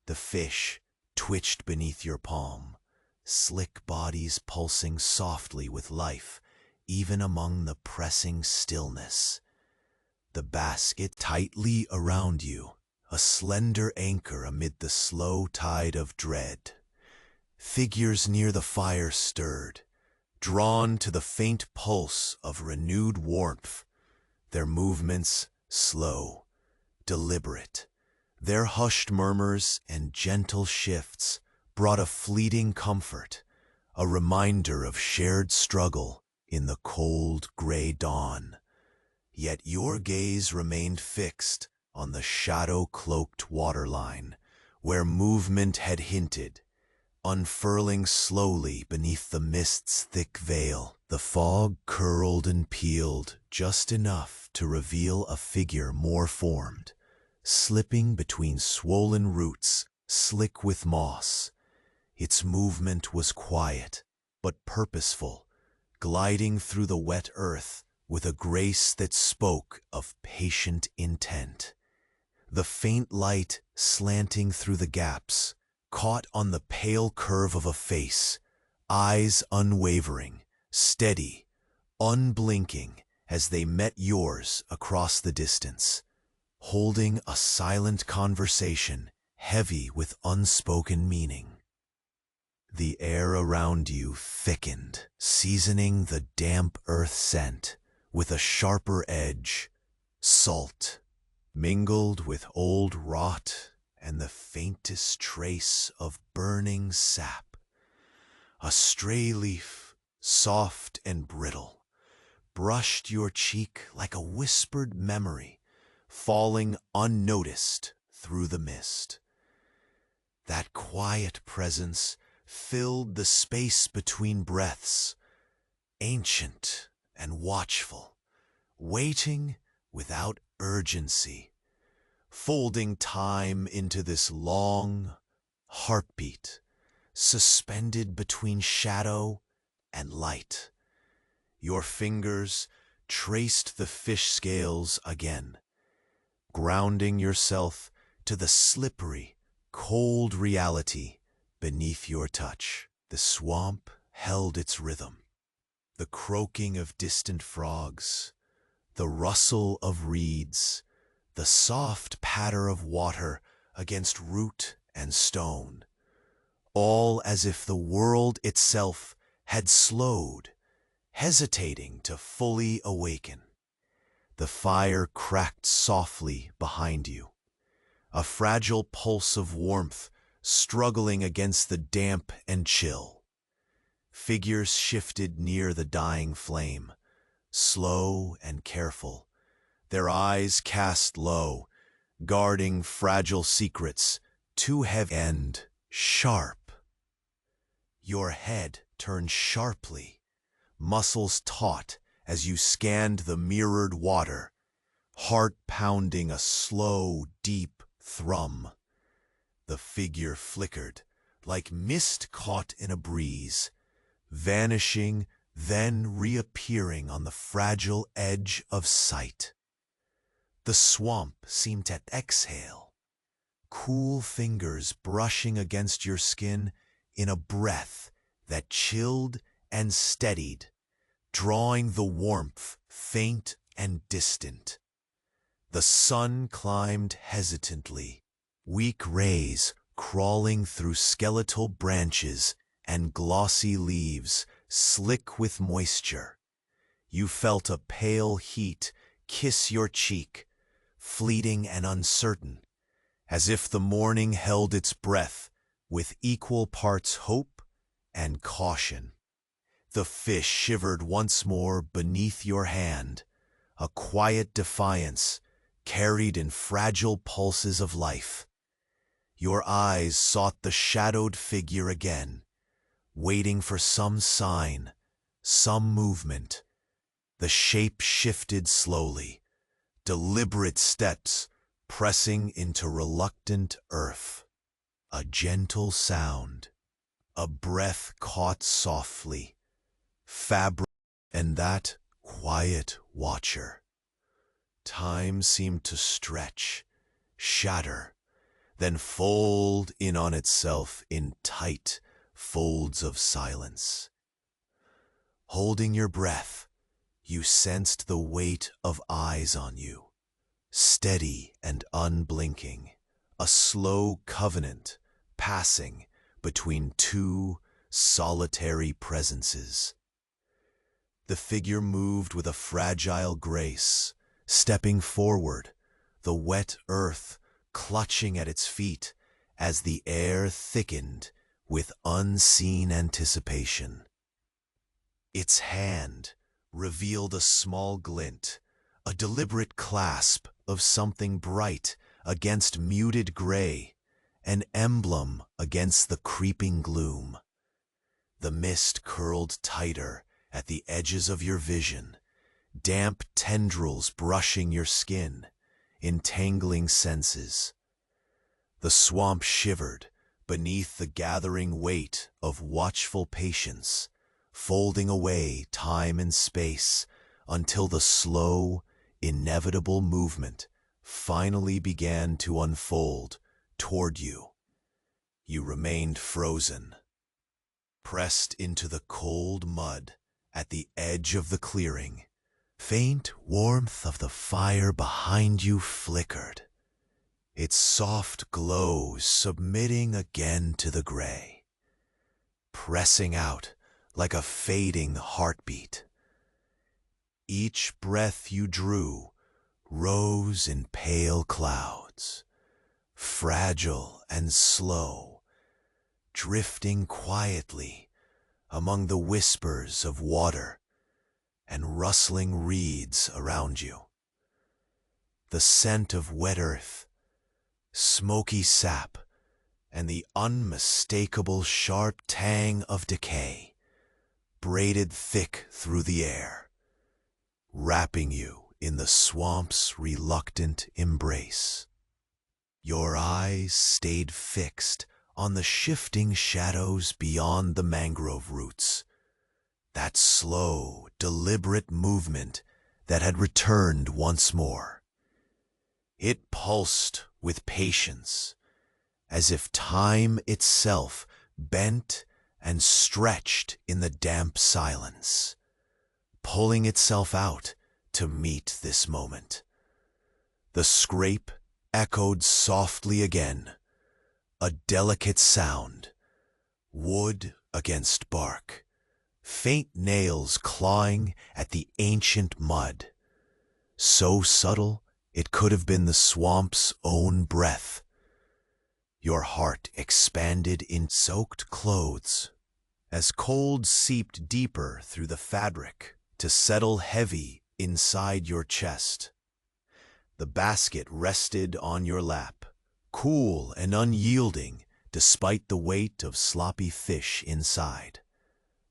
A: The fish twitched beneath your palm, slick bodies pulsing softly with life, even among the pressing stillness. The basket tightly around you, a slender anchor amid the slow tide of dread. Figures near the fire stirred, drawn to the faint pulse of renewed warmth, their movements slow, deliberate. Their hushed murmurs and gentle shifts brought a fleeting comfort, a reminder of shared struggle in the cold gray dawn. Yet your gaze remained fixed on the shadow-cloaked waterline, where movement had hinted, unfurling slowly beneath the mist's thick veil. The fog curled and peeled just enough to reveal a figure more formed, slipping between swollen roots slick with moss. Its movement was quiet, but purposeful, gliding through the wet earth with a grace that spoke of patient intent. The faint light slanting through the gaps caught on the pale curve of a face, eyes unwavering, steady, unblinking as they met yours across the distance, holding a silent conversation heavy with unspoken meaning. The air around you thickened, seasoning the damp earth scent with a sharper edge, salt, mingled with old rot and the faintest trace of burning sap. A stray leaf, soft and brittle, brushed your cheek like a whispered memory, falling unnoticed through the mist. That quiet presence filled the space between breaths, ancient and watchful, waiting without urgency, folding time into this long heartbeat, suspended between shadow and light. Your fingers traced the fish scales again, grounding yourself to the slippery, cold reality beneath your touch. The swamp held its rhythm, the croaking of distant frogs, the rustle of reeds, the soft patter of water against root and stone, all as if the world itself had slowed, hesitating to fully awaken. The fire cracked softly behind you, a fragile pulse of warmth struggling against the damp and chill. Figures shifted near the dying flame, slow and careful, their eyes cast low, guarding fragile secrets too heavy and sharp. Your head turned sharply, muscles taut as you scanned the mirrored water, heart pounding a slow, deep thrum. The figure flickered, like mist caught in a breeze, vanishing, then reappearing on the fragile edge of sight. The swamp seemed to exhale, cool fingers brushing against your skin in a breath that chilled and steadied, drawing the warmth faint and distant. The sun climbed hesitantly, weak rays crawling through skeletal branches and glossy leaves slick with moisture. You felt a pale heat kiss your cheek, fleeting and uncertain, as if the morning held its breath with equal parts hope and caution. The fish shivered once more beneath your hand, a quiet defiance carried in fragile pulses of life. Your eyes sought the shadowed figure again, waiting for some sign, some movement. The shape shifted slowly, deliberate steps pressing into reluctant earth. A gentle sound, a breath caught softly, fabric, and that quiet watcher. Time seemed to stretch, shatter, then fold in on itself in tight folds of silence. Holding your breath, you sensed the weight of eyes on you, steady and unblinking, a slow covenant passing between two solitary presences. The figure moved with a fragile grace, stepping forward, the wet earth clutching at its feet as the air thickened with unseen anticipation. Its hand revealed a small glint, a deliberate clasp of something bright against muted gray, an emblem against the creeping gloom. The mist curled tighter at the edges of your vision, damp tendrils brushing your skin, entangling senses. The swamp shivered beneath the gathering weight of watchful patience, folding away time and space until the slow, inevitable movement finally began to unfold toward you. You remained frozen, pressed into the cold mud at the edge of the clearing. Faint warmth of the fire behind you flickered, its soft glow submitting again to the gray, pressing out like a fading heartbeat. Each breath you drew rose in pale clouds, fragile and slow, drifting quietly among the whispers of water and rustling reeds around you. The scent of wet earth, smoky sap, and the unmistakable sharp tang of decay, braided thick through the air, wrapping you in the swamp's reluctant embrace. Your eyes stayed fixed on the shifting shadows beyond the mangrove roots, that slow, deliberate movement that had returned once more. It pulsed with patience, as if time itself bent and stretched in the damp silence, pulling itself out to meet this moment. The scrape echoed softly again, a delicate sound, wood against bark, faint nails clawing at the ancient mud, so subtle it could have been the swamp's own breath. Your heart expanded in soaked clothes, as cold seeped deeper through the fabric to settle heavy inside your chest. The basket rested on your lap, cool and unyielding despite the weight of sloppy fish inside.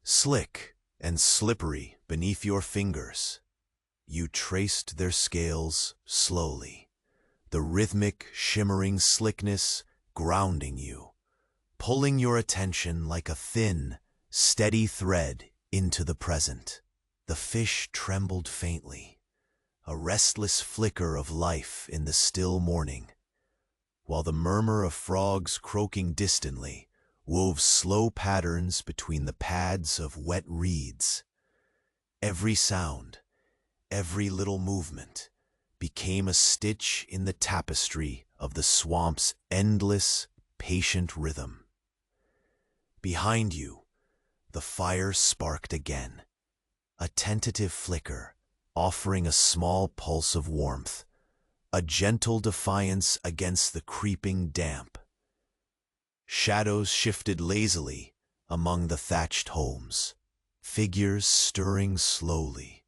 A: Slick and slippery beneath your fingers, you traced their scales slowly, the rhythmic, shimmering slickness grounding you, pulling your attention like a thin, steady thread into the present. The fish trembled faintly, a restless flicker of life in the still morning, while the murmur of frogs croaking distantly wove slow patterns between the pads of wet reeds. Every sound, every little movement, became a stitch in the tapestry of the swamp's endless, patient rhythm. Behind you, the fire sparked again, a tentative flicker, offering a small pulse of warmth, a gentle defiance against the creeping damp. Shadows shifted lazily among the thatched homes, figures stirring slowly,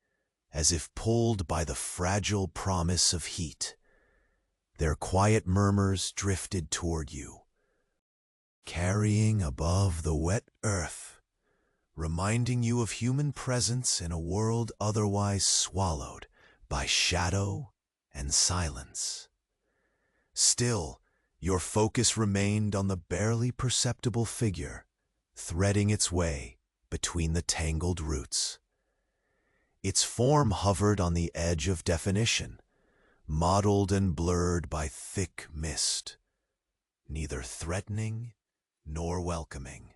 A: as if pulled by the fragile promise of heat. Their quiet murmurs drifted toward you, carrying above the wet earth, reminding you of human presence in a world otherwise swallowed by shadow and silence. Still, your focus remained on the barely perceptible figure, threading its way between the tangled roots. Its form hovered on the edge of definition, mottled and blurred by thick mist, neither threatening nor welcoming.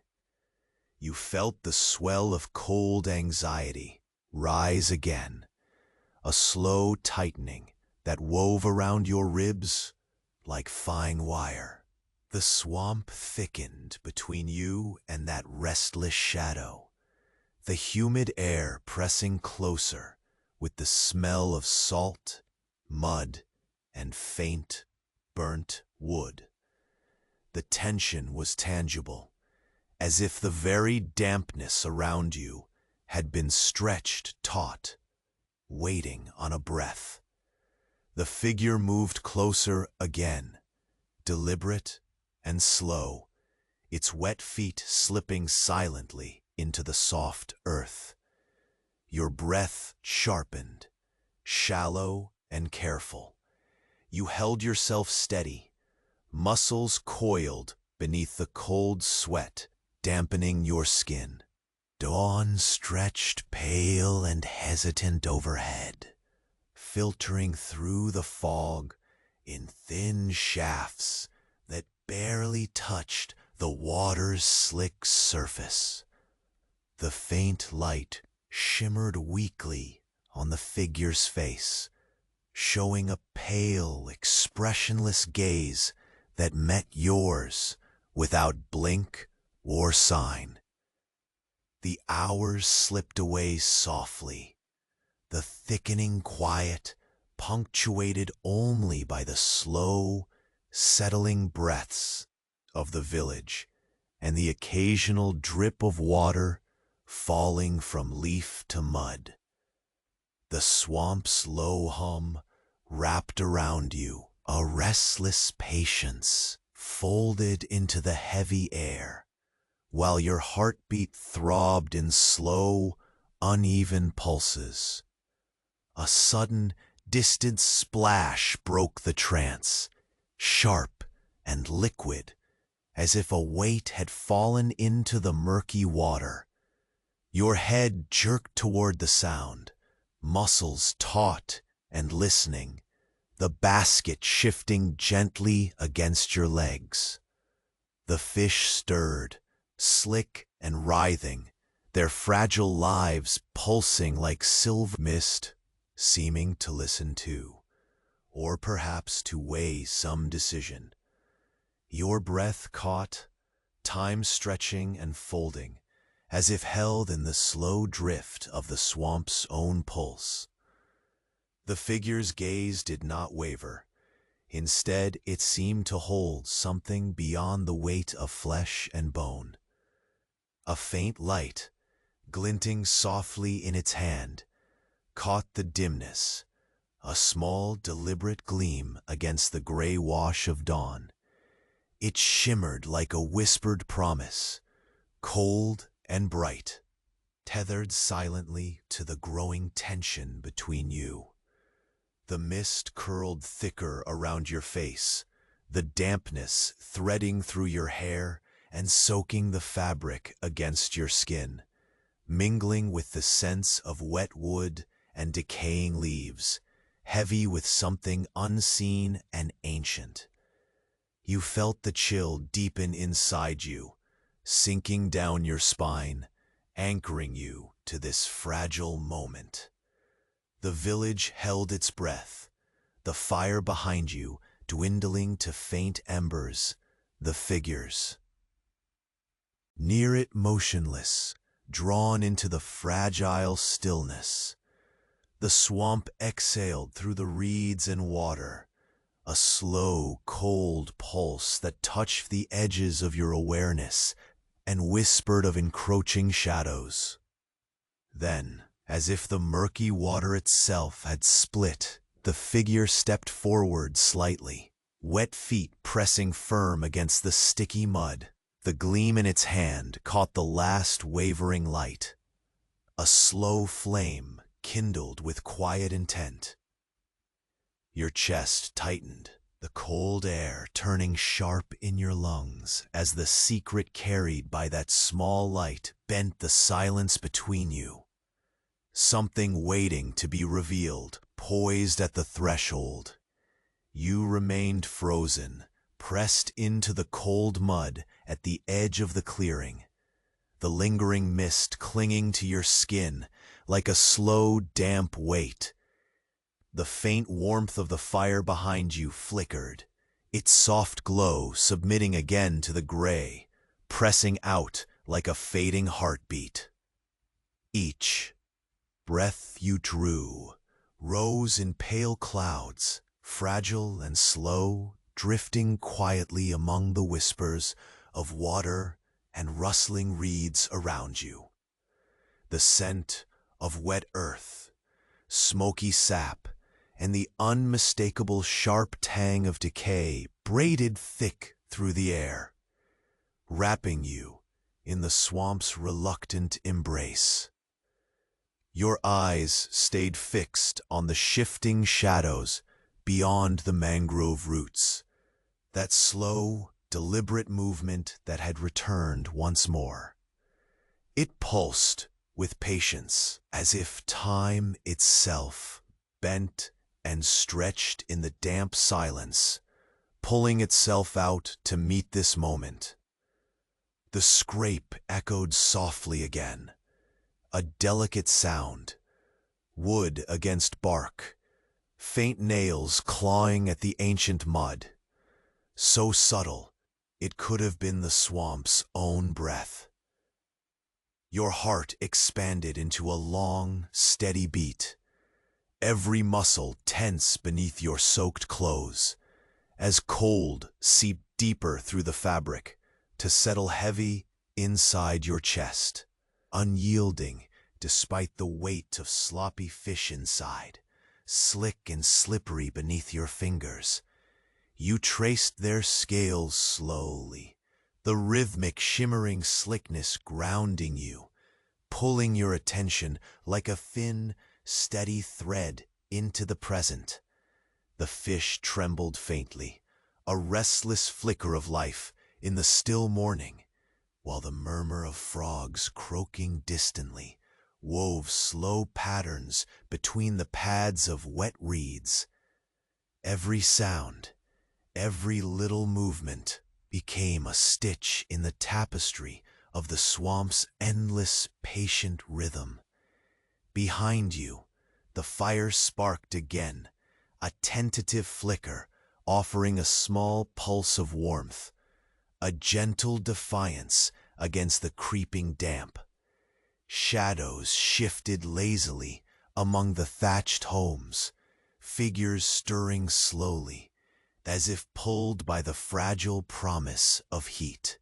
A: You felt the swell of cold anxiety rise again, a slow tightening that wove around your ribs like fine wire. The swamp thickened between you and that restless shadow, the humid air pressing closer with the smell of salt, mud, and faint, burnt wood. The tension was tangible, as if the very dampness around you had been stretched taut, waiting on a breath. The figure moved closer again, deliberate and slow, its wet feet slipping silently into the soft earth. Your breath sharpened, shallow and careful. You held yourself steady, muscles coiled beneath the cold sweat dampening your skin. Dawn stretched pale and hesitant overhead, filtering through the fog in thin shafts that barely touched the water's slick surface. The faint light shimmered weakly on the figure's face, showing a pale, expressionless gaze that met yours without blink or sign. The hours slipped away softly, the thickening quiet punctuated only by the slow, settling breaths of the village and the occasional drip of water falling from leaf to mud. The swamp's low hum wrapped around you A restless patience folded into the heavy air, while your heartbeat throbbed in slow, uneven pulses. A sudden, distant splash broke the trance, sharp and liquid, as if a weight had fallen into the murky water. Your head jerked toward the sound, muscles taut and listening, the basket shifting gently against your legs. The fish stirred, slick and writhing, their fragile lives pulsing like silver mist, seeming to listen too, or perhaps to weigh some decision. Your breath caught, time stretching and folding, as if held in the slow drift of the swamp's own pulse. The figure's gaze did not waver. Instead, it seemed to hold something beyond the weight of flesh and bone. A faint light, glinting softly in its hand, caught the dimness, a small, deliberate gleam against the gray wash of dawn. It shimmered like a whispered promise, cold and bright, tethered silently to the growing tension between you. The mist curled thicker around your face, the dampness threading through your hair and soaking the fabric against your skin, mingling with the sense of wet wood and decaying leaves, heavy with something unseen and ancient. You felt the chill deepen inside you, sinking down your spine, anchoring you to this fragile moment. The village held its breath, the fire behind you dwindling to faint embers, the figures. Near it motionless, drawn into the fragile stillness. The swamp exhaled through the reeds and water, a slow, cold pulse that touched the edges of your awareness and whispered of encroaching shadows. Then, as if the murky water itself had split, the figure stepped forward slightly, wet feet pressing firm against the sticky mud. The gleam in its hand caught the last wavering light. A slow flame kindled with quiet intent. Your chest tightened, the cold air turning sharp in your lungs as the secret carried by that small light bent the silence between you. Something waiting to be revealed, poised at the threshold. You remained frozen, pressed into the cold mud at the edge of the clearing, the lingering mist clinging to your skin like a slow, damp weight. The faint warmth of the fire behind you flickered, its soft glow submitting again to the gray, pressing out like a fading heartbeat. Each breath you drew rose in pale clouds, fragile and slow, drifting quietly among the whispers of water and rustling reeds around you. The scent of wet earth, smoky sap, and the unmistakable sharp tang of decay braided thick through the air, wrapping you in the swamp's reluctant embrace. Your eyes stayed fixed on the shifting shadows beyond the mangrove roots, that slow, deliberate movement that had returned once more. It pulsed with patience, as if time itself bent and stretched in the damp silence, pulling itself out to meet this moment. The scrape echoed softly again, a delicate sound, wood against bark, faint nails clawing at the ancient mud, so subtle it could have been the swamp's own breath. Your heart expanded into a long, steady beat, every muscle tense beneath your soaked clothes, as cold seeped deeper through the fabric to settle heavy inside your chest, unyielding despite the weight of sloppy fish inside, slick and slippery beneath your fingers, You traced their scales slowly, the rhythmic shimmering slickness grounding you, pulling your attention like a thin, steady thread into the present. The fish trembled faintly, a restless flicker of life in the still morning, while the murmur of frogs croaking distantly wove slow patterns between the pads of wet reeds. Every sound, every little movement became a stitch in the tapestry of the swamp's endless, patient rhythm. Behind you, the fire sparked again, a tentative flicker offering a small pulse of warmth, a gentle defiance against the creeping damp. Shadows shifted lazily among the thatched homes, figures stirring slowly, as if pulled by the fragile promise of heat.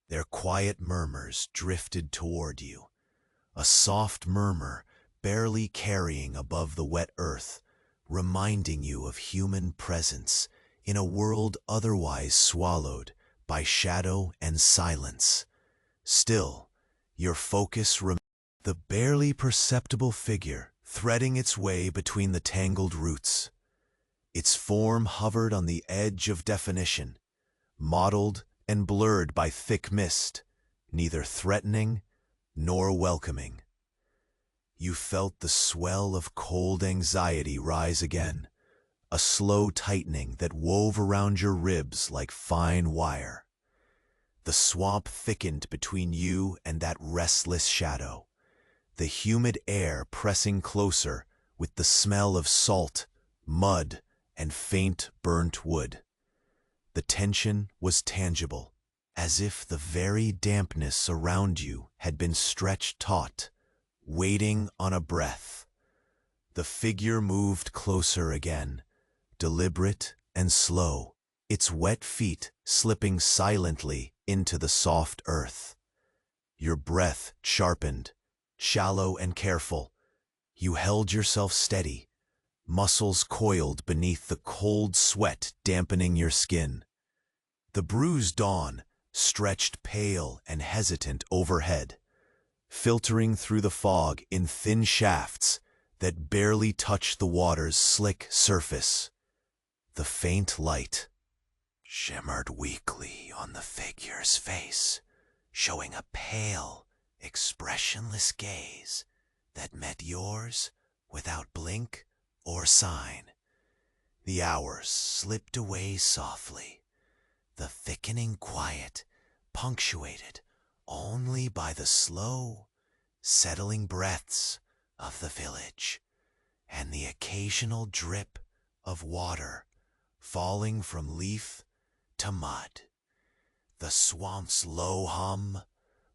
A: Their quiet murmurs drifted toward you, a soft murmur barely carrying above the wet earth, reminding you of human presence in a world otherwise swallowed by shadow and silence. Still, your focus remained the barely perceptible figure threading its way between the tangled roots. Its form hovered on the edge of definition, mottled and blurred by thick mist, neither threatening nor welcoming. You felt the swell of cold anxiety rise again, a slow tightening that wove around your ribs like fine wire. The swamp thickened between you and that restless shadow, the humid air pressing closer with the smell of salt, mud, and faint burnt wood. The tension was tangible, as if the very dampness around you had been stretched taut, waiting on a breath. The figure moved closer again, deliberate and slow, its wet feet slipping silently into the soft earth. Your breath sharpened, shallow and careful. You held yourself steady, muscles coiled beneath the cold sweat dampening your skin. The bruised dawn stretched pale and hesitant overhead, filtering through the fog in thin shafts that barely touched the water's slick surface. The faint light shimmered weakly on the figure's face, showing a pale, expressionless gaze that met yours without blink or sign. The hours slipped away softly, the thickening quiet punctuated only by the slow, settling breaths of the village and the occasional drip of water falling from leaf to mud. The swamp's low hum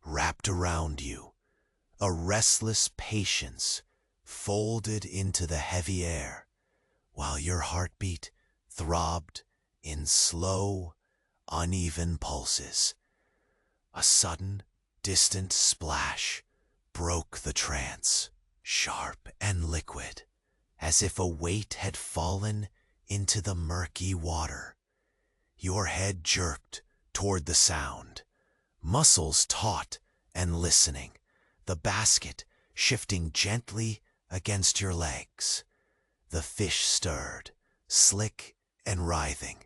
A: wrapped around you, a restless patience folded into the heavy air, while your heartbeat throbbed in slow, uneven pulses. A sudden, distant splash broke the trance, sharp and liquid, as if a weight had fallen into the murky water. Your head jerked toward the sound, muscles taut and listening, the basket shifting gently against your legs. The fish stirred, slick and writhing,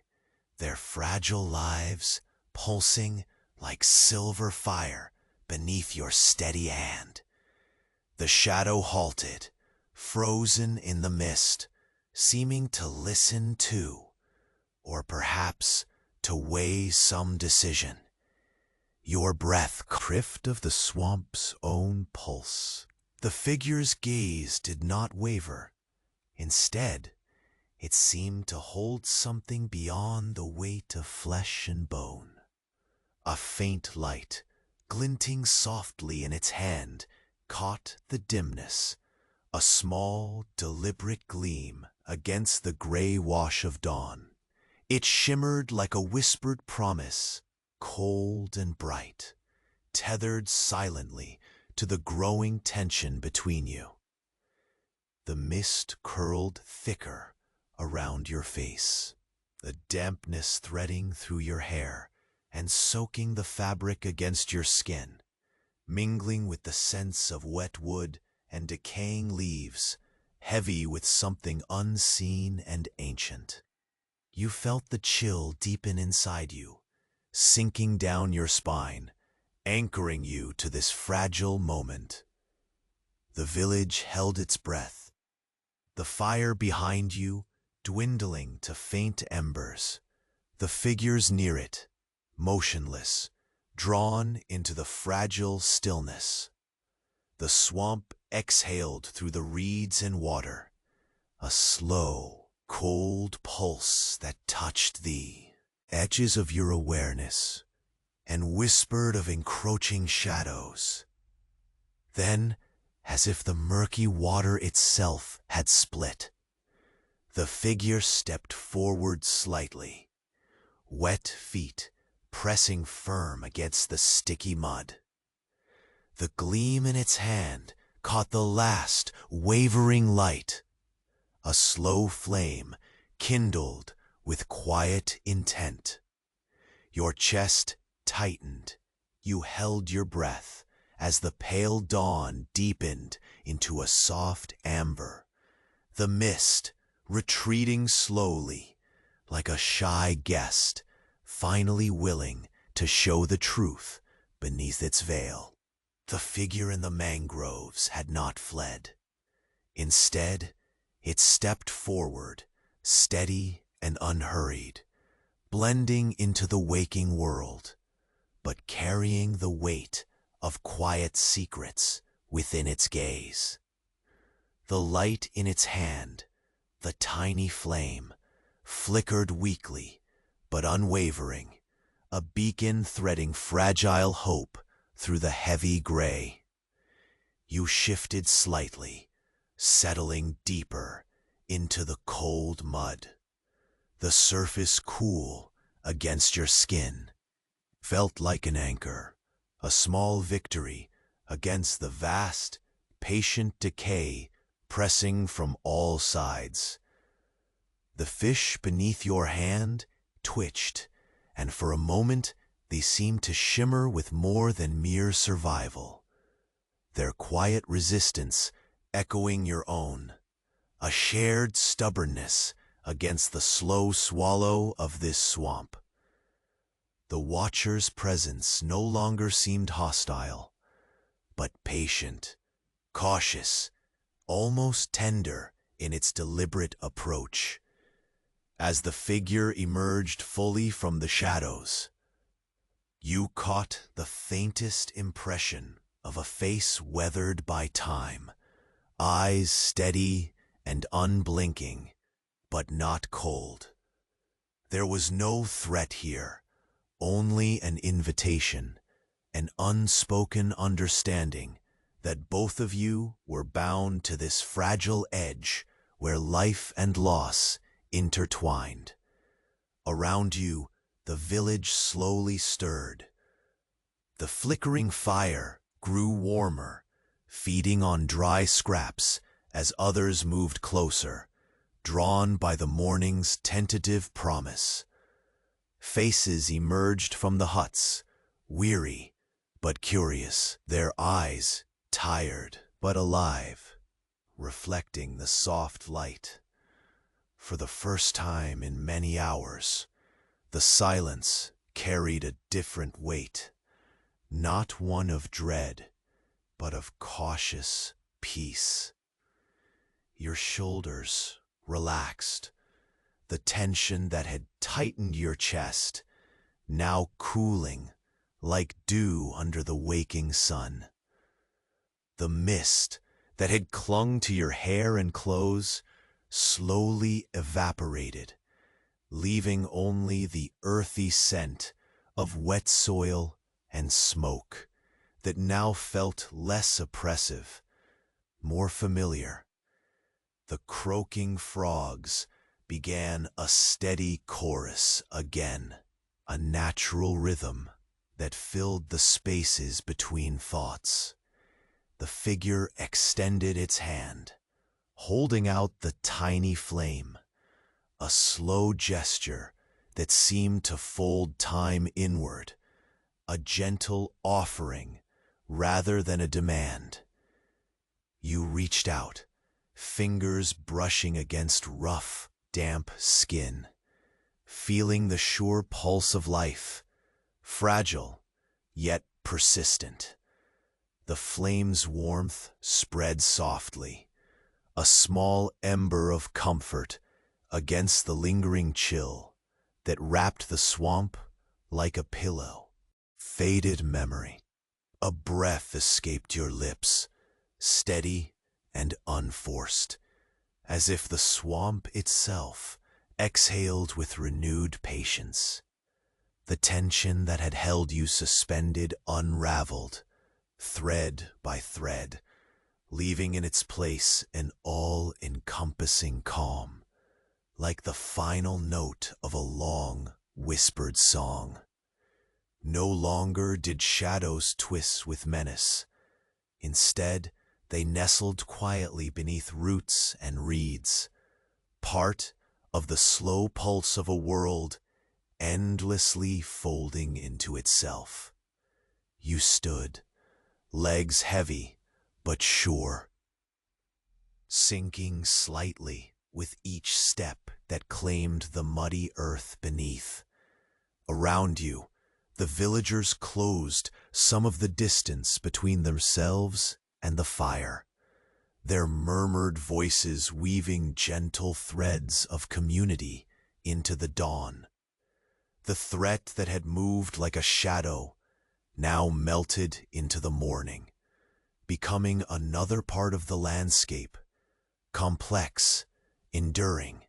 A: their fragile lives pulsing like silver fire beneath your steady hand. The shadow halted, frozen in the mist, seeming to listen too, or perhaps to weigh some decision. Your breath drift of the swamp's own pulse. The figure's gaze did not waver. Instead, it seemed to hold something beyond the weight of flesh and bone. A faint light, glinting softly in its hand, caught the dimness, a small, deliberate gleam against the gray wash of dawn. It shimmered like a whispered promise, cold and bright, tethered silently to the growing tension between you. The mist curled thicker around your face. the dampness threading through your hair and soaking the fabric against your skin, mingling with the scents of wet wood and decaying leaves, heavy with something unseen and ancient. You felt the chill deepen inside you, sinking down your spine, anchoring you to this fragile moment. The village held its breath, the fire behind you dwindling to faint embers, the figures near it, motionless, drawn into the fragile stillness. The swamp exhaled through the reeds and water, a slow, cold pulse that touched the edges of your awareness and whispered of encroaching shadows. Then, as if the murky water itself had split, the figure stepped forward slightly, wet feet pressing firm against the sticky mud. The gleam in its hand caught the last wavering light, a slow flame kindled with quiet intent. Your chest tightened, you held your breath as the pale dawn deepened into a soft amber, the mist retreating slowly like a shy guest finally willing to show the truth beneath its veil. The figure in the mangroves had not fled. Instead, it stepped forward, steady and unhurried, blending into the waking world, but carrying the weight of quiet secrets within its gaze. The light in its hand, the tiny flame, flickered weakly but unwavering, a beacon threading fragile hope through the heavy gray. You shifted slightly, settling deeper into the cold mud. The surface cool against your skin felt like an anchor, a small victory against the vast, patient decay pressing from all sides. The fish beneath your hand twitched, and for a moment they seemed to shimmer with more than mere survival, their quiet resistance echoing your own, a shared stubbornness against the slow swallow of this swamp. The watcher's presence no longer seemed hostile, but patient, cautious, almost tender in its deliberate approach. As the figure emerged fully from the shadows, you caught the faintest impression of a face weathered by time, eyes steady and unblinking, but not cold. There was no threat here, only an invitation, an unspoken understanding that both of you were bound to this fragile edge where life and loss intertwined. Around you, the village slowly stirred. The flickering fire grew warmer, feeding on dry scraps as others moved closer, drawn by the morning's tentative promise. Faces emerged from the huts, weary but curious, their eyes tired but alive, reflecting the soft light. For the first time in many hours, the silence carried a different weight, not one of dread, but of cautious peace. Your shoulders relaxed, the tension that had tightened your chest, now cooling like dew under the waking sun. The mist that had clung to your hair and clothes slowly evaporated, leaving only the earthy scent of wet soil and smoke that now felt less oppressive, more familiar. The croaking frogs began a steady chorus again, a natural rhythm that filled the spaces between thoughts. The figure extended its hand, holding out the tiny flame, a slow gesture that seemed to fold time inward, a gentle offering rather than a demand. You reached out, fingers brushing against rough, damp skin, feeling the sure pulse of life, fragile, yet persistent. The flame's warmth spread softly, a small ember of comfort against the lingering chill that wrapped the swamp like a pillow. Faded memory. A breath escaped your lips, steady and unforced, as if the swamp itself exhaled with renewed patience. The tension that had held you suspended unraveled, thread by thread, leaving in its place an all-encompassing calm, like the final note of a long, whispered song. No longer did shadows twist with menace. Instead, they nestled quietly beneath roots and reeds, part of the slow pulse of a world endlessly folding into itself. You stood, legs heavy but sure, sinking slightly with each step that claimed the muddy earth beneath. Around you, the villagers closed some of the distance between themselves and the fire, their murmured voices weaving gentle threads of community into the dawn. The threat that had moved like a shadow now melted into the morning, becoming another part of the landscape, complex, enduring,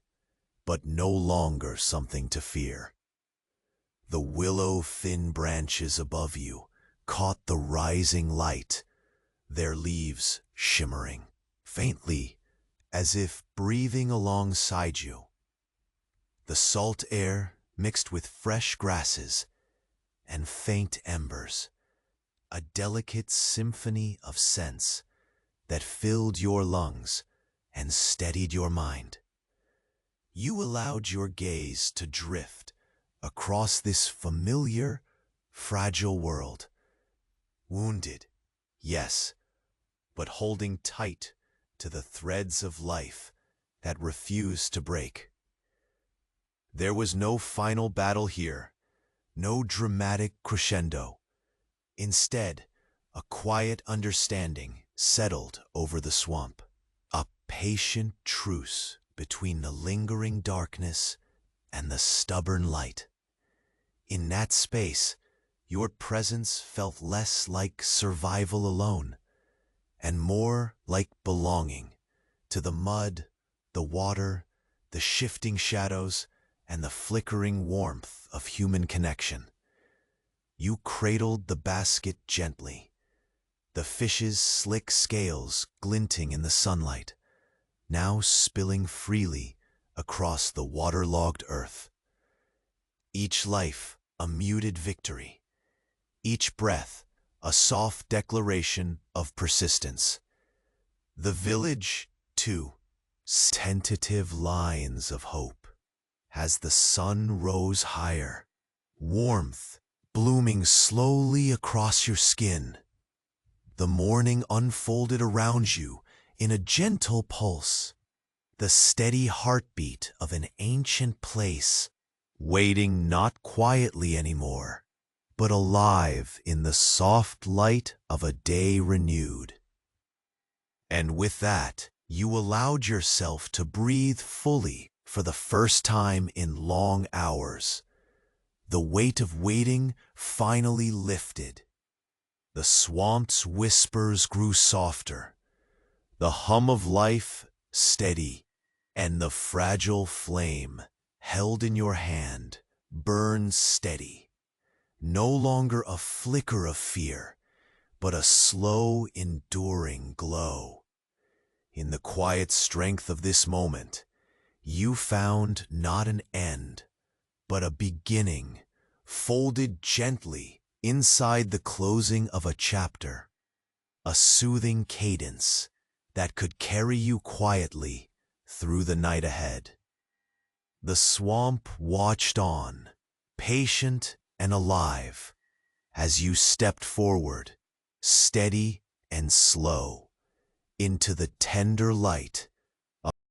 A: but no longer something to fear. The willow-thin branches above you caught the rising light, their leaves shimmering, faintly, as if breathing alongside you. The salt air mixed with fresh grasses and faint embers, a delicate symphony of scents that filled your lungs and steadied your mind. You allowed your gaze to drift across this familiar, fragile world. Wounded, yes, but holding tight to the threads of life that refused to break. There was no final battle here, no dramatic crescendo. Instead, a quiet understanding settled over the swamp, a patient truce between the lingering darkness and the stubborn light. In that space, your presence felt less like survival alone, and more like belonging to the mud, the water, the shifting shadows, and the flickering warmth of human connection. You cradled the basket gently, the fish's slick scales glinting in the sunlight, now spilling freely across the waterlogged earth. Each life a muted victory, each breath a soft declaration of persistence. The village, too, tentative lines of hope. As the sun rose higher, warmth blooming slowly across your skin, the morning unfolded around you in a gentle pulse, the steady heartbeat of an ancient place, waiting not quietly anymore, but alive in the soft light of a day renewed. And with that, you allowed yourself to breathe fully for the first time in long hours. The weight of waiting finally lifted. The swamp's whispers grew softer, the hum of life steady, and the fragile flame held in your hand burned steady, no longer a flicker of fear, but a slow, enduring glow. In the quiet strength of this moment, you found not an end, but a beginning, folded gently inside the closing of a chapter, a soothing cadence that could carry you quietly through the night ahead. The swamp watched on, patient and alive, as you stepped forward, steady and slow, into the tender light